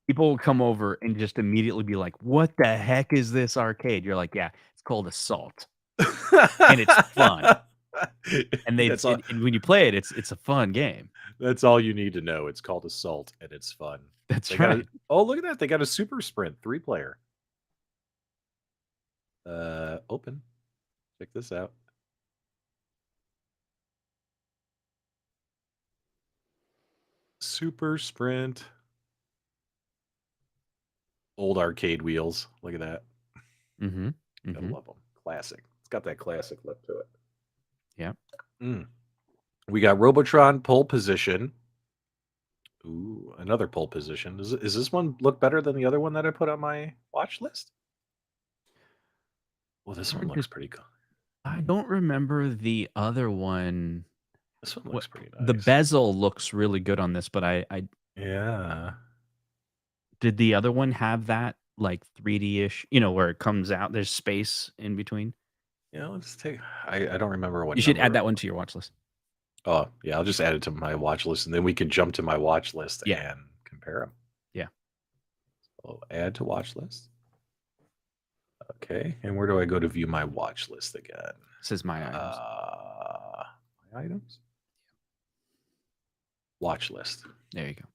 People will come over and just immediately be like, "What the heck is this arcade?" You're like, "Yeah, it's called Assault, and it's fun." And they That's all. and when you play it, it's a fun game. That's all you need to know. It's called Assault, and it's fun. They That's got a right. oh, look at that. They got a super sprint 3-player. Open. Check this out. Super sprint. Old arcade wheels. Look at that. Mhm. Gotta Mhm. love them. Classic. It's got that classic look to it. Yeah. Mm. We got Robotron pole position. Ooh, another pole position. Is this one look better than the other one that I put on my watch list? Well, this one Hard to looks pretty cool. I don't remember the other one. This one What looks pretty the nice. bezel looks really good on this, but I Yeah. did the other one have that like 3D-ish, where it comes out, there's space in between? Let's take. I don't remember what You should add number. that one to your watch list. Oh, yeah. I'll just add it to my watch list, and then we can jump to my watch list Yeah. and compare them. Yeah. Oh, add to watch list. Okay. And where do I go to view my watch list again? Says my items. My items. Watch list. There you go.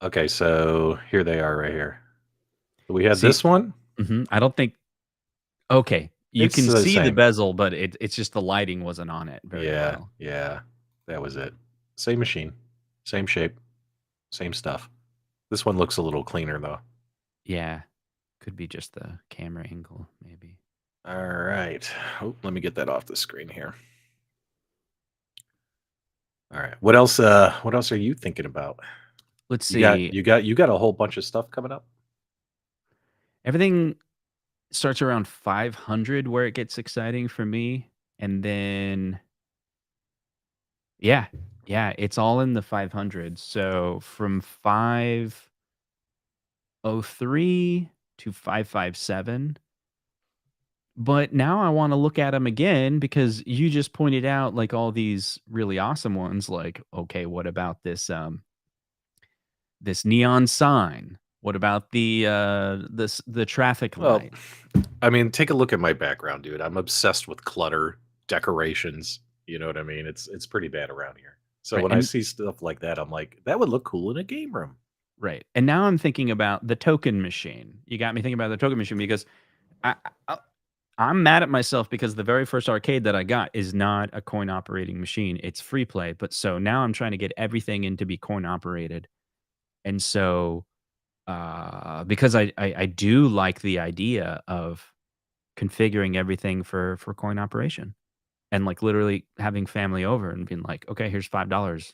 Okay, so here they are right here. So we had See, this one. I don't think okay, you It's can the see the same. bezel, but it's just the lighting wasn't on it very Yeah, well. yeah. That was it. Same machine, same shape, same stuff. This one looks a little cleaner though. Yeah. Could be just the camera angle, maybe. All right. Oh, let me get that off the screen here. All right. What else are you thinking about? Let's You got see. you got a whole bunch of stuff coming up? Everything starts around 500 where it gets exciting for me, and then yeah, yeah, it's all in the 500s. So from 503 to 557. But now I wanna look at them again because you just pointed out, like, all these really awesome ones, like, okay, what about this neon sign? What about the traffic Well, light? I mean, take a look at my background, dude. I'm obsessed with clutter, decorations. You know what I mean? It's pretty bad around here. So Right, when I see stuff like that, I'm like, that would look cool in a game room. right, and now I'm thinking about the token machine. You got me thinking about the token machine because I I I'm mad at myself because the very first arcade that I got is not a coin operating machine. It's free play, but so now I'm trying to get everything in to be coin operated. And so, because I do like the idea of configuring everything for coin operation. and like literally having family over and being like, okay, here's $5,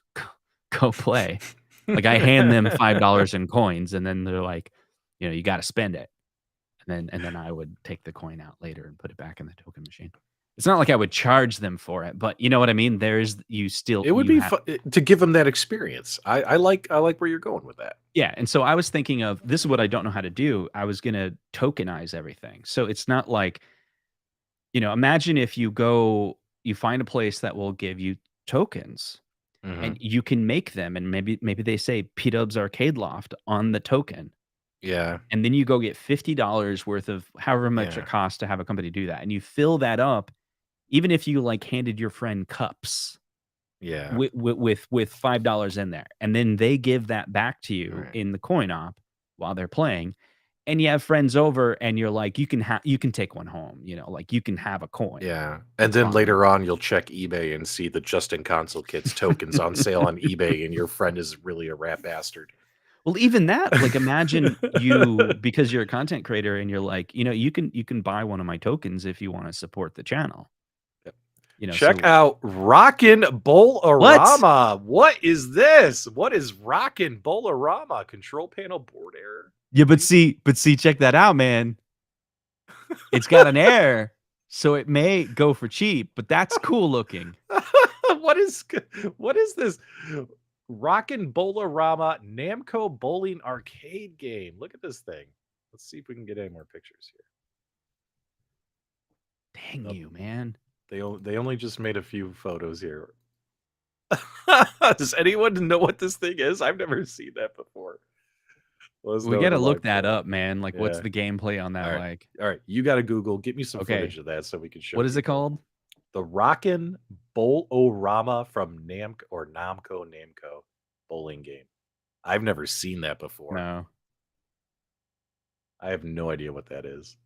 go play. Like I hand them $5 in coins, and then they're like, you got to spend it, and then I would take the coin out later and put it back in the token machine. It's not like I would charge them for it, but you know what I mean. It would You be have fun to give them that experience. I like where you're going with that. yeah. And so I was thinking of this is what I don't know how to do. I was gonna tokenize everything, so it's not like imagine if you find a place that will give you tokens and Mhm. you can make them and maybe they say P-Dubs Arcade Loft on the token. Yeah, And then you go get $50 worth of however much it yeah, costs to have a company do that. And you fill that up, even if you like handed your friend cups yeah. with $5 in there. And then they give that back to you Right. in the coin op while they're playing. And you have friends over and you're like, you can take one home, like you can have a coin. Yeah, and It's then fine. later on, you'll check eBay and see the Justin Console Kids tokens on sale on eBay, and your friend is really a rat bastard. Well, even that, like imagine you because you're a content creator and you're like, you can buy one of my tokens if you want to support the channel. Yep. Check So out Rockin' what? Bolorama. What is this? What is Rockin' Bolorama? Control panel board error? Yeah, but Please? see, check that out, man. It's got an air, so it may go for cheap, but that's cool looking. what is what is this? Rockin' Bolorama Namco Bowling Arcade game. Look at this thing. Let's see if we can get any more pictures here. Dang Nope. you, man. They only just made a few photos here. Does anyone know what this thing is? I've never seen that before. Let us We know in got the to look live that chat. up, man. Like, what's Yeah. the gameplay on that All right. like? All right. You got to Google. Get me some footage Okay. of that so we can show What is it people. called? The Rockin' Bowl-O-Rama from Namco bowling game. I've never seen that before. No. I have no idea what that is.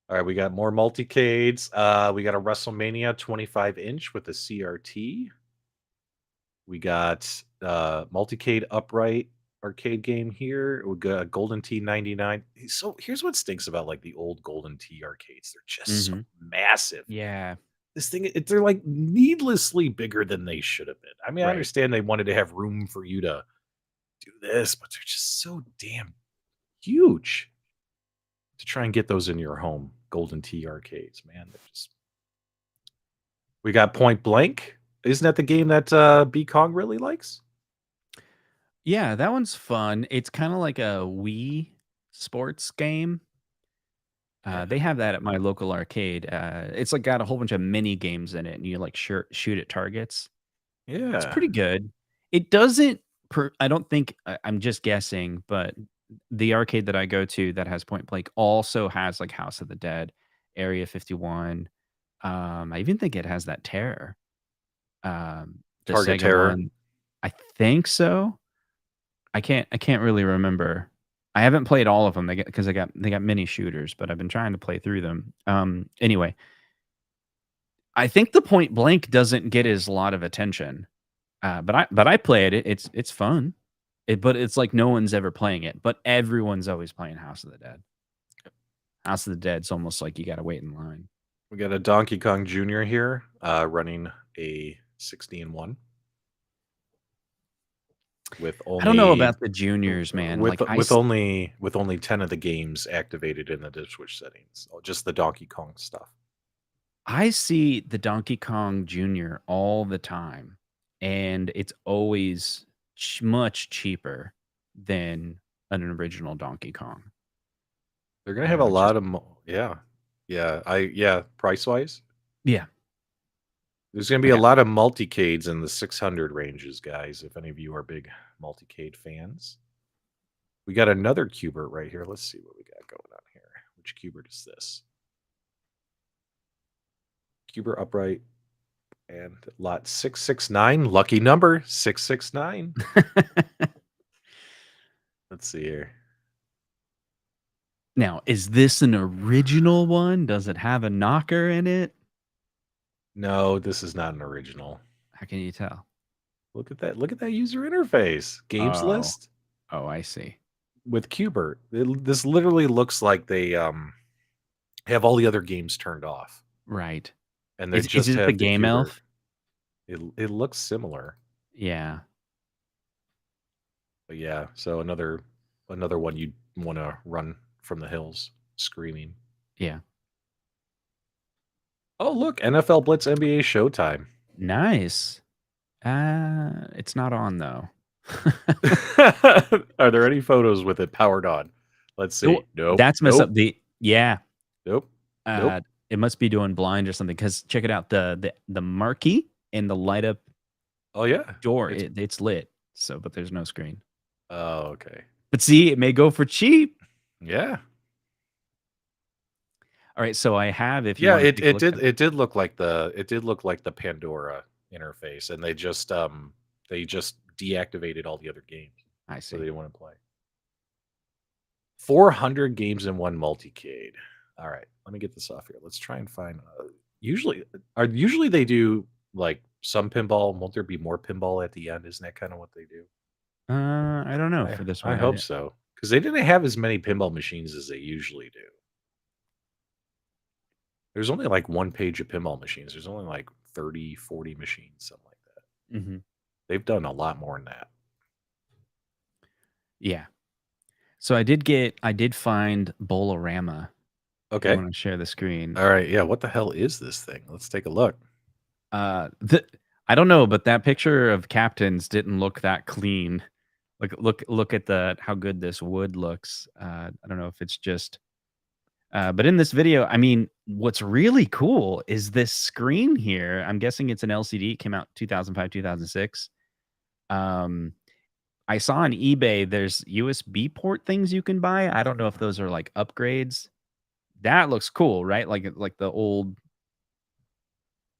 All right, we got more multicades. We got a WrestleMania 25-inch with a CRT. We got multicade upright arcade game here. We got a Golden Tee 99. So here's what stinks about like the old Golden Tee arcades. They're just so massive. Yeah. This thing, they're like needlessly bigger than they should have been. I mean, I Right. understand they wanted to have room for you to do this, but they're just so damn huge to try and get those in your home. Golden Tee arcades, man. They're just. We got Point Blank. Isn't that the game that B Kong really likes? Yeah, that one's fun. It's kind of like a Wii sports game. They have that at my local arcade. It's like got a whole bunch of mini games in it, and you like shoot at targets. It's Yeah. pretty good. It doesn't. I don't think. I'm just guessing, but the arcade that I go to that has Point Blank also has like House of the Dead, Area 51. I even think it has that Terror. The Target Sega Terror. one. I think so. I can't really remember. I haven't played all of them. They got mini shooters, but I've been trying to play through them. Anyway, I think the Point Blank doesn't get as a lot of attention. But I play it. It's fun. But it's like no one's ever playing it, but everyone's always playing House of the Dead. House of the Dead's almost like you got to wait in line. We got a Donkey Kong Jr. here running a 60-1. With only, I don't know about the juniors, man. With Like with only 10 of the games activated in the Switch settings, just the Donkey Kong stuff. I see the Donkey Kong Jr. all the time, and it's always much cheaper than an original Donkey Kong. They're gonna have a lot of price wise. Yeah. There's gonna be a lot of multicades in the 600 ranges, guys. If any of you are big multicade fans, we got another Cubert right here. Let's see what we got going on here. Which Cubert is this? Cubert upright and lot 669. Lucky number 669. Let's see here. Now, is this an original one? Does it have a knocker in it? No, this is not an original. How can you tell? Look at that. Look at that user interface. Games list. Oh, I see. With Cubert. This literally looks like they have all the other games turned off. Right. and they Is just it the have the game Hubert. elf? It looks similar, Yeah. but yeah. So another one you'd want to run from the hills, screaming. Yeah. Oh look, NFL Blitz NBA Showtime. Nice. It's not on though. Are there any photos with it powered on? Let's Oh, see. Nope. that's messed up. Nope. Yeah. Nope. Uh, Nope. it must be doing blind or something. Because check it out, the marquee and the light up Oh yeah. door, It's it's lit. So, but there's no screen. oh okay. But see, it may go for cheap. Yeah. All right, so I have, if you Yeah, want to take a look at. it did look like the Pandora interface, and they just deactivated all the other games, I so see. they didn't want to play. 400 games in one multicade. All right, let me get this off here. Let's try and find. Usually they do like some pinball. Won't there be more pinball at the end? Isn't that kind of what they do? I don't know for this I one. hope so, because they didn't have as many pinball machines as they usually do. There's only like one page of pinball machines. There's only like 30, 40 machines, something like that. Mm-hmm. They've done a lot more than that. Yeah. So I did find Bolorama. If you Okay. want to share the screen. All right. Yeah. What the hell is this thing? Let's take a look. I don't know, but that picture of captains didn't look that clean. Look at how good this wood looks. I don't know if it's just but in this video, I mean, what's really cool is this screen here. I'm guessing it's an LCD. It came out 2005, 2006. I saw on eBay there's USB port things you can buy. I don't know if those are like upgrades. That looks cool, right? Like the old,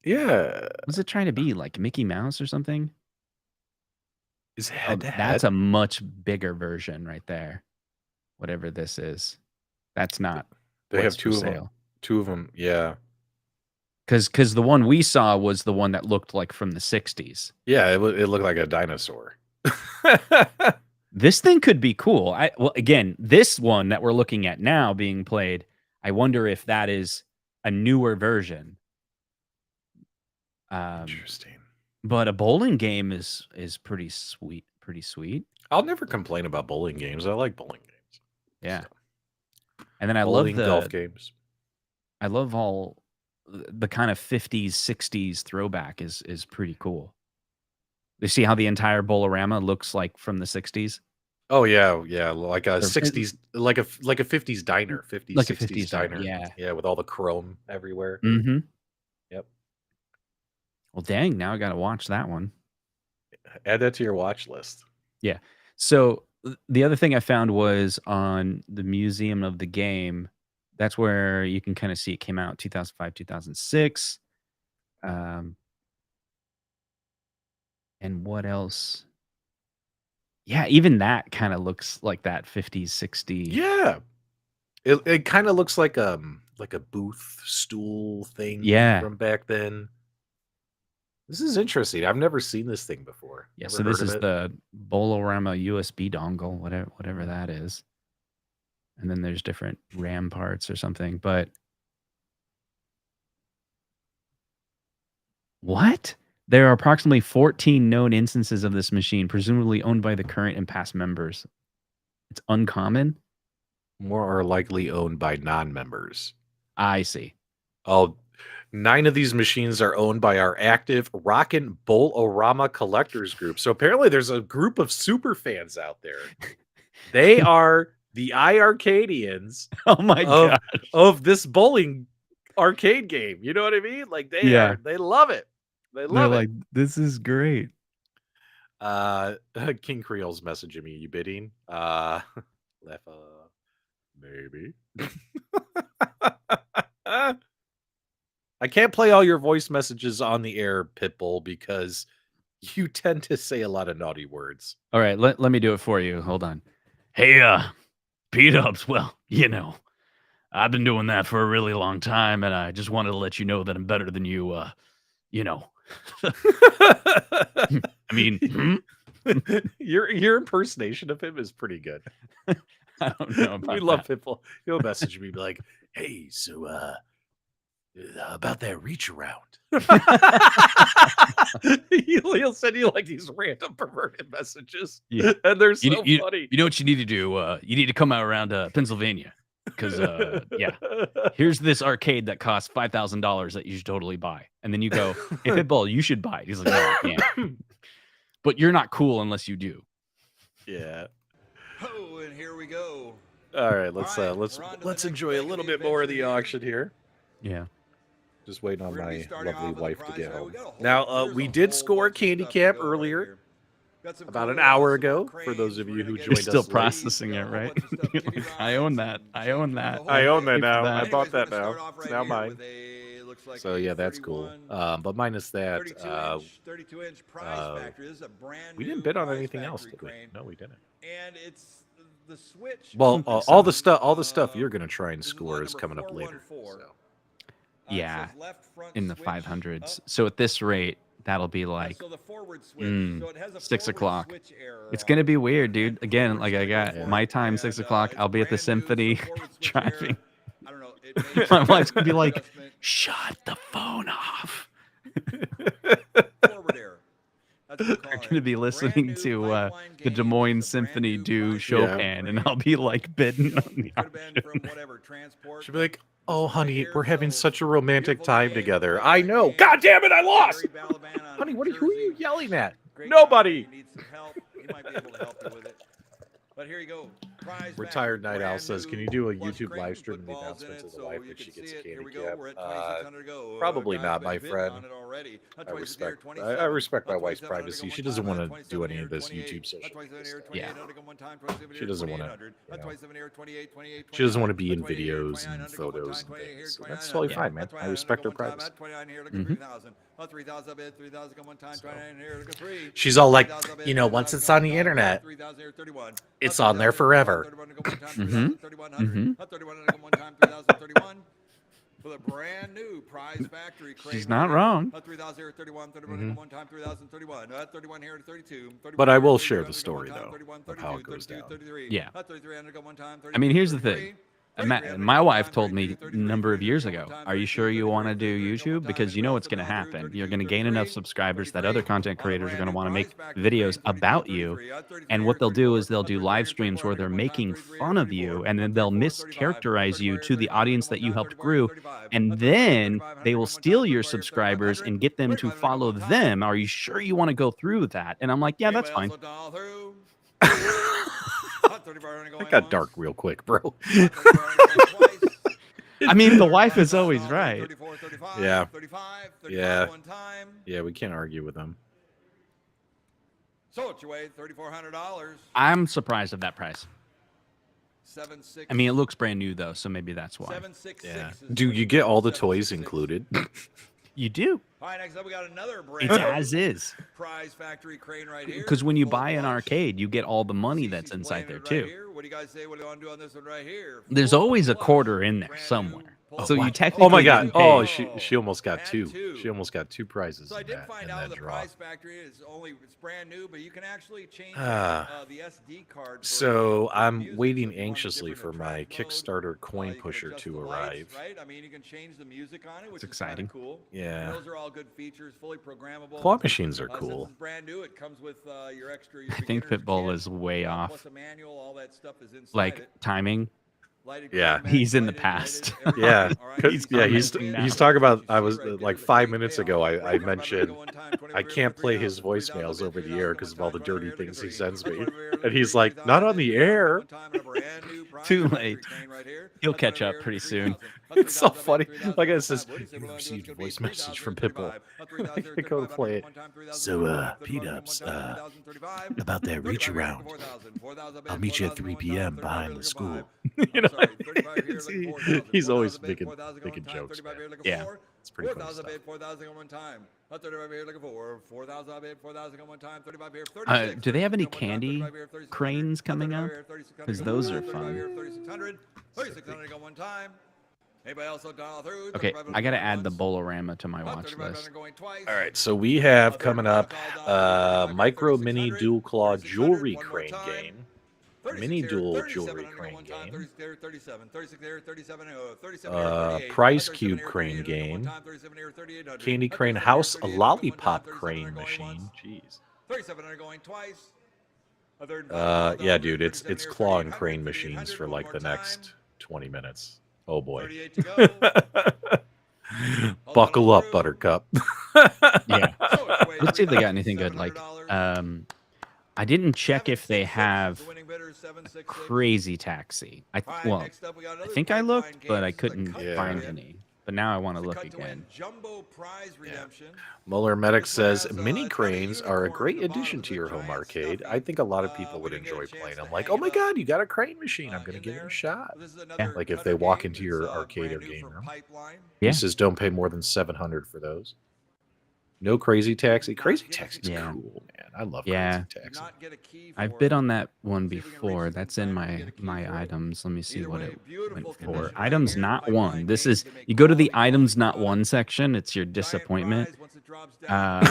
Yeah. what's it trying to be? Like Mickey Mouse or something? Is Oh, head to that's head? a much bigger version right there. Whatever this is. That's not They what's have for two of them. sale. Two of them. Yeah. Because the one we saw was the one that looked like from the 60s. Yeah. It looked like a dinosaur. This thing could be cool. Well, again, this one that we're looking at now being played, I wonder if that is a newer version. Interesting. But a bowling game is pretty sweet. Pretty sweet. I'll never complain about bowling games. I like bowling games. Yeah. So, And then I bowling, love golf games. I love all the kind of 50s, 60s throwback is pretty cool. You see how the entire Bolorama looks like from the 60s? Oh yeah, yeah, like a Or, 60s, like a 50s diner, 50s, like a 60s 50s diner, diner. yeah. Yeah, with all the chrome everywhere. Mm-hmm. Yep. Well, dang, now I got to watch that one. Add that to your watch list. Yeah. So the other thing I found was on the Museum of the Game. That's where you can kind of see it came out 2005, 2006. And what else? Yeah, even that kind of looks like that 50s, 60s. Yeah. It kind of looks like a booth stool thing Yeah. from back then. This is interesting. I've never seen this thing before. Yeah, Never so this heard of is it. the Bolorama USB dongle, whatever that is. And then there's different RAM parts or something. But what? There are approximately 14 known instances of this machine, presumably owned by the current and past members. It's uncommon? More are likely owned by non-members. I see. Oh, 9 of these machines are owned by our active Rockin' Bowl-O-Rama collectors group. So apparently there's a group of super fans out there. They are the iArcadians Oh my gosh. of this bowling arcade game. You know what I mean? Like they love it. They love it. This is great. King Creole's messaging me. You bidding? Left maybe. I can't play all your voice messages on the air, Pitbull, because you tend to say a lot of naughty words. All right, let me do it for you. Hold on. Hey, Pete Ups, well, I've been doing that for a really long time, and I just wanted to let you know that I'm better than you, I mean, your impersonation of him is pretty good. I don't know about We love that. Pitbull. He'll message me be like, "Hey, so About that reach around. He'll send you like these random perverted messages. Yeah. And they're so funny. You know what you need to do? You need to come out around Pennsylvania. Because, yeah, here's this arcade that costs $5,000 that you should totally buy. And then you go, hey, Pitbull, you should buy it. He's like, no, I can't. But you're not cool unless you do. Yeah. Oh, and here we go. All right, let's All right, we're on to the let's next enjoy leg a of little the bit more of adventure the here. auction here. Yeah. Just waiting on We're gonna be my starting lovely off with a wife to prize get pack. home. We got a whole- Now, there's we a did whole score bunch of Candy stuff to Camp go right earlier, here. Got some about an coolers, hour some more ago, for those cranes. of We're you gonna who get joined You're still us late. processing got it, a whole right? bunch of stuff, kitty I own rides that. and I own chickens. that. There's a I whole own that bit. now. that. I Anyways, bought we're that gonna now. start off It's right now here mine. with a, looks like So a yeah, that's cool. 31, But minus that, 32-inch Prize Factory. This is a brand we new didn't bid on Prize anything else, Factory did we? crane. No, we didn't. And it's the switch. Well, on this all one, the stuff you're gonna try and this is lot score is number coming up later. 414. So. It Yeah, says left front in the switch 500s. up. So at this rate, that'll be Yeah, like so the forward switch. mm, So it has a 6 forward o'clock. switch error It's on going to it. be weird, dude. And Again, forward's like I gonna go got for my it. time, And 6 o'clock. it's I'll be at the brand new, so symphony forward switch driving. error, I don't know. It makes My wife's going to be an like, adjustment. shut the phone off. Forward error. That's what we're They're calling going to it. be Brand listening new to Pipeline the Games. Des Moines It's a brand Symphony new do Prize Chopin, Factory and crane. I'll be like bidding You know, on the could have been auction. from whatever transport. She'll be like, This "Oh, one right honey, here, we're having so such a romantic beautiful time game, together." Pipeline I know. Games, God damn it, I lost. Gary Balaban out of Honey, New who are you Jersey. yelling at? Great Nobody. guy. He needs some help. He might be able to help you with it. But here you go. Prize Retired Factory, Night Owl brand says, "Can you new do a plush YouTube crane, live stream put of the balls in announcement it to the so wife you that she can gets see a it. Here candy we go. cap?" We're at 2,600 to go. Probably Guys not, have my been bidding friend. on it already. I respect. I 27, respect my up wife's 27 privacy. under She go doesn't one want time, to do any of this 27 YouTube social 28, media stuff. 28 Yeah. under go one time, 27 She doesn't want to. 2800, You know, 27 here, 28, 28, she doesn't want to 29, be in 28 here, videos 29 and under go one photos time, and 28 here, things. So 29 that's totally under. fine, man. That's I 29 respect her under go one time, privacy. 29 here, look Mhm. at 3,000. 3,000 up bid, 3,000 go one time, So 29 here, look at 3. she's all like, 3,000 up bid, you know, once 3,000 it's go on one the time, internet, 3,000 here, 31. it's on there 3,000 forever. 31 to go one time, Mhm. 3,000, 3,100. Mhm. 31 to go one time, 3,031. With a brand new Prize Factory crane. She's right not here. wrong. 3,000 here, 31, 31 Mhm. one time, 3,031. 31 here, 32. 31 But I here, will 32 share under the go story, one time, though, 31, of how it 32, goes 32, down. 33. Yeah. 33 under go one time, I mean, 32, here's the 33. thing. 33 under My go one wife time, told 33, me a 33, number of 33 years under go ago, one time, are you 33, sure you 33, want to do 33 under go one YouTube? time, Because you know what's going to 33, happen. 33, You're going to gain enough 33, subscribers that other 33, content on a creators are brand going to new want to make Prize Factory videos crane, 33, about you. 33, 33 And here, what they'll do 34, is they'll do 33 live here, streams 34 where under they're go one time, making 33 fun here, of you 34, and then they'll 34, 35, mischaracterize you 34 to the 35 under audience go one that you time, helped 34 here, grew. 35. And 35 here, then 35 they under will go one steal time, your 34 here, subscribers 3500. and get them to 35 under go follow one time. them. Are you sure you want to go through that? And I'm like, yeah, that's Anybody fine. else dial through? That 35 under going got once. dark real quick, bro. 35 under going twice. I mean, the wife 35 is always dial through, right. 34, 35, Yeah. 35, 35 Yeah. one time. Yeah, we can't argue with them. So it's your way, $3,400. I'm surprised at that price. 7,600. I mean, it looks brand new though, so maybe that's why. 766. Yeah. is Do what you it get is, all the toys 766. included? You do. All right, next up we got another brand It's new as is. Prize Factory crane right here. Because when you Full buy an bunch. arcade, you get all the money Cece's that's inside playing there it too. Right here. What do you guys say? What do you want to do on this one right here? There's Full always a plush, quarter in there brand new somewhere. pull So you plush. technically Oh my didn't god. pay. Oh, she almost got And two. two. She almost got two prizes So I in did that, find in out that the draw. Prize Factory is it's brand new, but you can actually change Ah. the SD card. So for I'm music, waiting so if you want anxiously different for my attract mode, Kickstarter coin you can pusher adjust to the lights, arrive. right? I mean, you can change the music on it, which It's is kind exciting. of cool. Yeah. And those are all good features, fully programmable. Claw machines are Since cool. it's brand new, it comes with your extra. I think Pitbull is way off. Plus a manual, all that stuff is inside Like it. timing. Lighted Yeah. green He's in the lighted, past. everything. Yeah, All right, He's yeah, coming he's now. talking about. You I see was right there, like the 5 big minutes payoff. ago. I Right, mentioned one time, 20 I over can't here, play his 3,000, voicemails over the air because of all the 3,000, dirty things he 3,000, sends me. 3,000, And he's like, not on the air. Too late. He'll catch up pretty soon. It's so funny. Like it says, you received a voice message from Pitbull. I go to play it. So, P-Dubs, about that reach around. I'll meet you at 3 p.m. behind the school. You know, he's always making jokes, man. Yeah. It's pretty funny stuff. 4,000 one time. 35 here looking for 4,000 I bid 4,000 one time. 35 here. Do they have any 36 candy one time, 35 here, cranes coming up? 3600, Because those are 35 fun. here, 3,600. 3,600 go one time. Anybody else dial through? Okay, 35 I gotta going add the once. Bolorama to my watch 35 list. going twice. All right, so we have coming up Micro Mini Dual Claw Jewelry Crane game. Mini here, dual 37 jewelry under crane one time, game. 30 there, 37, 36 there, 37, 37 here, 38, Prize 37 cube here, crane 38 under one game. time, 37 here, 3800, Candy crane 37 here, house, a 38 under one time, lollipop 37 under crane going once, machine. Jeez. 37 under going twice, a third and final call, Yeah, 1,000 dude, here, it's 37 here, claw and 3800, crane machines 3800, for one like more the time, next 20 minutes. Oh boy. 38 to go. Buckle up, Buttercup. Yeah. So if you weigh Let's see if they got anything good. Like, $3,700, I didn't check if they 766 is have the winning bidder, 766. Crazy Taxi. All right, Well, next up we got I another think I pipeline looked, but game. I This is a couldn't cut Yeah. find to win. any. But now I want to It's a look cut to win again. jumbo prize redemption. Muller Medic This one says has, mini it's got a cranes are a unicorn great in the bottom addition of to the your home giant arcade. stuffy. I think a lot of people We would didn't get a enjoy chance playing. to I'm like, hang oh my it up, god, you got a crane machine. I'm in gonna give it there. a shot. This is another Like if Cutter they walk game. into It's, your arcade brand or new game from room. Pipeline. Yeah. He says don't pay more than 700 for those. No Crazy Taxi. Not Crazy get a Taxi's Yeah. cool, man. I love Yeah. Crazy Did Taxi. not get a key for I've bid it. on that one See if we can reach before. this in That's in time to my get a key for it. items. Let me see Either what way, it beautiful went for. condition right Items here. not Pipeline one. This games, is they make you go to the quality items not product. one section. It's your Giant disappointment. prize once it drops down.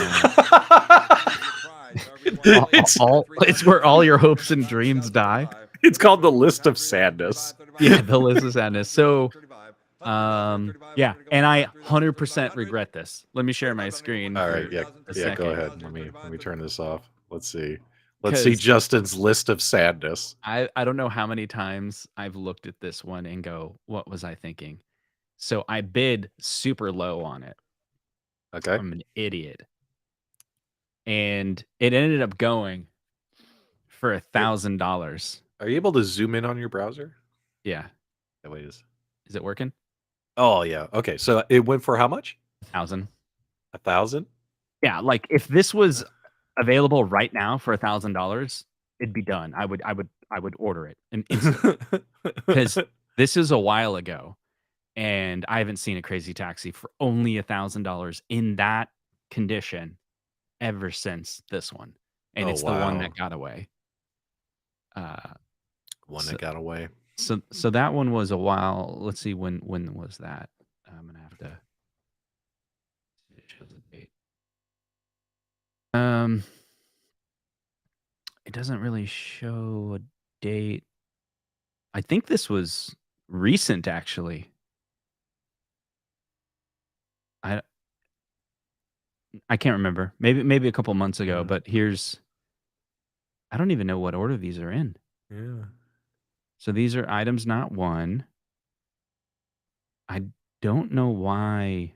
It's where all your hopes and dreams die. It's called the List of Sadness. Yeah, the list of sadness. So, yeah, and I 100% regret this. Let me share my screen. All for right, yeah, a yeah. Go second. ahead. Let me turn this off. Let's see. Let's see 'Cause Justin's list of sadness. I don't know how many times I've looked at this one and go, what was I thinking? So I bid super low on it. Okay. I'm an idiot. And it ended up going for $1,000. Are you able to zoom in on your browser? Yeah. That way is. Is it working? Oh yeah. Okay. So it went for how much? 1,000. 1,000? Yeah, like if this was available right now for $1,000, it'd be done. I would order it instantly because this is a while ago, and I haven't seen a Crazy Taxi for only $1,000 in that condition ever since this one, and Oh, it's the one wow. that got away. One So- that got away. So that one was a while. Let's see when was that? I'm gonna have to. It shows the date. It doesn't really show a date. I think this was recent, actually. I can't remember. Maybe a couple months ago. Yeah. But here's. I don't even know what order these are in. Yeah. So these are items not one. I don't know why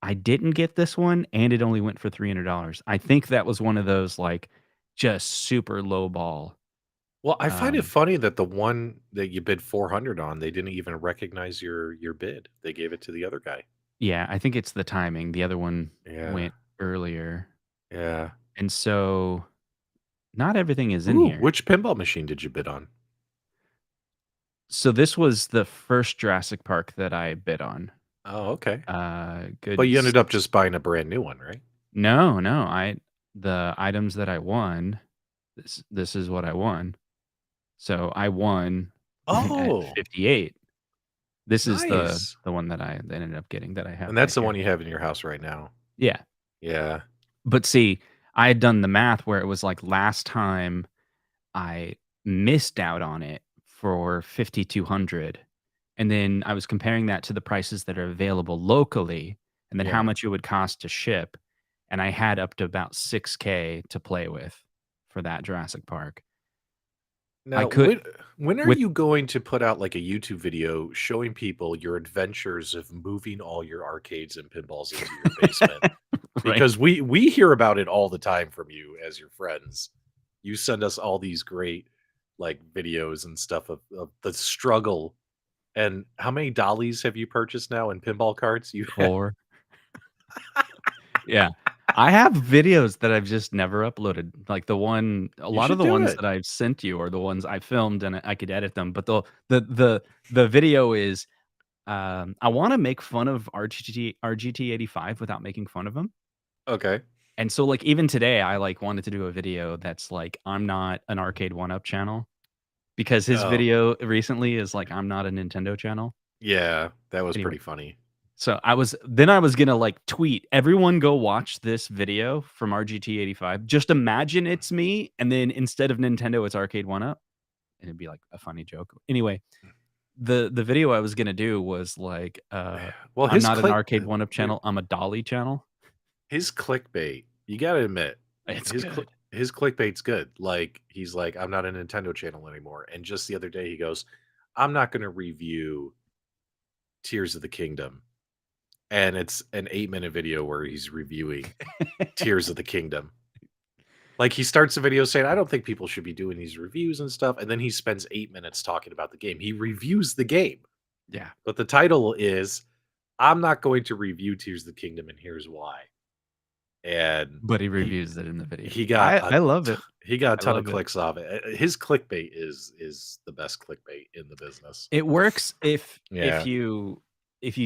I didn't get this one, and it only went for $300. I think that was one of those like just super low ball. Well, I find it Um, funny that the one that you bid 400 on, they didn't even recognize your bid. They gave it to the other guy. Yeah, I think it's the timing. The other one Yeah. went earlier, Yeah. and so not everything is in Ooh, here. which pinball machine did you bid on? So this was the first Jurassic Park that I bid on. Oh, okay. Good. But you ended up just buying a brand new one, right? No. The items that I won. This is what I won. So I won Oh, at 58. This is nice. the one that I ended up getting that I have. And that's right the here. one you have in your house right now. Yeah. Yeah. But see, I had done the math where it was like last time I missed out on it for 5,200, and then I was comparing that to the prices that are available locally, and then how Yeah. much it would cost to ship, and I had up to about $6K to play with for that Jurassic Park. Now, could- when are with- you going to put out like a YouTube video showing people your adventures of moving all your arcades and pinballs into your basement? Right. Because we hear about it all the time from you as your friends. You send us all these great like videos and stuff of the struggle. And how many dollies have you purchased now in pinball carts? You have 4. Yeah. I have videos that I've just never uploaded. Like a lot should of the do ones it. that I've sent you are the ones I filmed and I could edit them. But the video is I want to make fun of RGT85 without making fun of him. Okay. And so like even today I like wanted to do a video that's like I'm not an Arcade 1-Up channel because his Oh. video recently is like I'm not a Nintendo channel. Yeah, that was Anyway. pretty funny. So I was gonna like tweet, everyone go watch this video from RGT85. Just imagine it's me, and then instead of Nintendo, it's Arcade 1-Up. and it'd be like a funny joke. Anyway, the video I was gonna do was like, Well, I'm his not an click arcade one up wait, channel. I'm a Dolly channel. his clickbait, you gotta admit, It's his good. his clickbait's good. Like, he's like, "I'm not a Nintendo channel anymore." And just the other day, he goes, "I'm not gonna review Tears of the Kingdom." And it's an 8-minute video where he's reviewing Tears of the Kingdom. Like, he starts the video saying, "I don't think people should be doing these reviews and stuff," and then he spends 8 minutes talking about the game. He reviews the game, Yeah, but the title is, "I'm not going to review Tears of the Kingdom, and here's why." And but he he reviews it in the video. he got I love it. he got a I ton of love it. clicks off it. His clickbait is the best clickbait in the business. It works if Yeah. you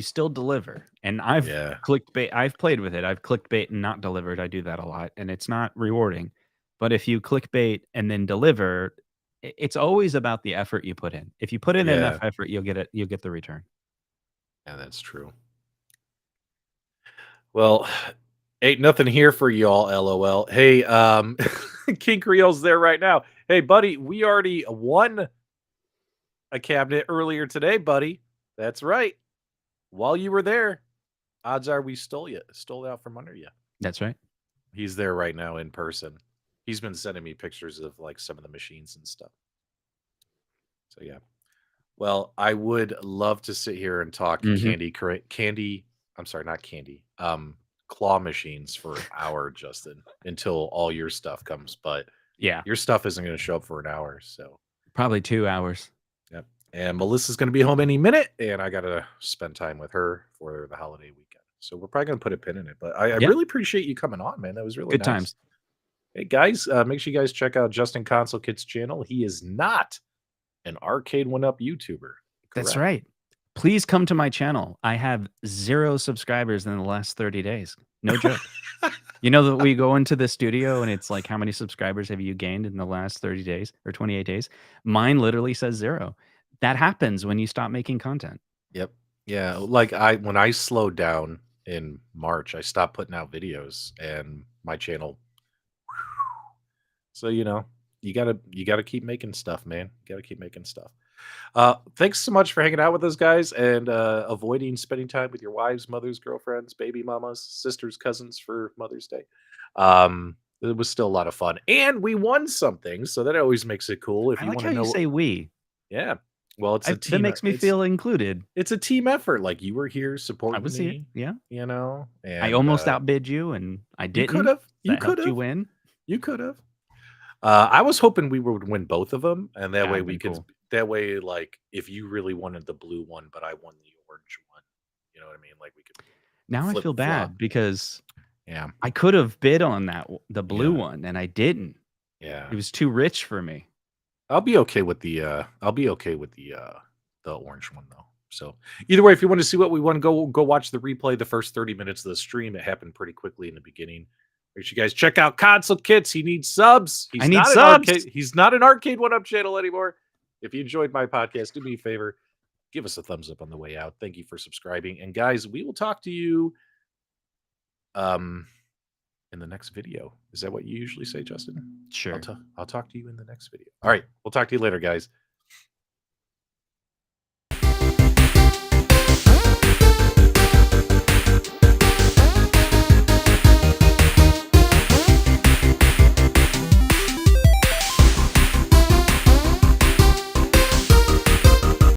still deliver. And I've Yeah. clickbait. I've played with it. I've clickbait and not delivered. I do that a lot, and it's not rewarding. But if you clickbait and then deliver, it's always about the effort you put in. If you put in enough Yeah. effort, you'll get it. You'll get the return. Yeah, that's true. Well, ain't nothing here for y'all, LOL. Hey, King Creole's there right now. Hey, buddy, we already won a cabinet earlier today, buddy. That's right. While you were there, odds are we stole it out from under you. That's right. He's there right now in person. He's been sending me pictures of like some of the machines and stuff. So yeah. Well, I would love to sit here and talk Mhm. candy. I'm sorry, not candy. Claw machines for an hour, Justin, until all your stuff comes. But Yeah, your stuff isn't going to show up for an hour. So, probably 2 hours. yep. And Melissa's going to be home any minute, and I got to spend time with her for the holiday weekend. So we're probably going to put a pin in it. But I Yeah, really appreciate you coming on, man. That was really good nice. times. Hey guys, make sure you guys check out Justin Console Kid's channel. He is not an arcade one up YouTuber. That's Correct. right. Please come to my channel. I have 0 subscribers in the last 30 days. No joke. You know that we go into the studio and it's like, how many subscribers have you gained in the last 30 days or 28 days? Mine literally says 0. That happens when you stop making content. Yep. Yeah, like when I slowed down in March, I stopped putting out videos and my channel. So, you gotta keep making stuff, man. You gotta keep making stuff. Thanks so much for hanging out with us, guys, and avoiding spending time with your wives, mothers, girlfriends, baby mamas, sisters, cousins for Mother's Day. It was still a lot of fun, and we won something, so that always makes it cool. If I you like want how to you know, say we. yeah. Well, it's a That team. makes me feel included. It's a team effort. Like you were here I supporting was here. me, Yeah. I and almost outbid you and I you could didn't. have, you That could helped you have, win. you could have. I was hoping we would win both of them, and that way That'd we been could. cool. That way, like, if you really wanted the blue one, but I won the orange one, you know what I mean? Like we could Now I flip feel flop. bad because Yeah, I could have bid on the blue yeah, one and I didn't. yeah. It was too rich for me. I'll be okay with the orange one though. So either way, if you want to see what we want, go watch the replay. The first 30 minutes of the stream, it happened pretty quickly in the beginning. Make sure you guys check out Console Kits. He needs subs. I need subs. He's not an arcade one up channel anymore. If you enjoyed my podcast, do me a favor, give us a thumbs up on the way out. Thank you for subscribing. And guys, we will talk to you in the next video. Is that what you usually say, Justin? Sure. I'll talk to you in the next video. All right. We'll talk to you later, guys.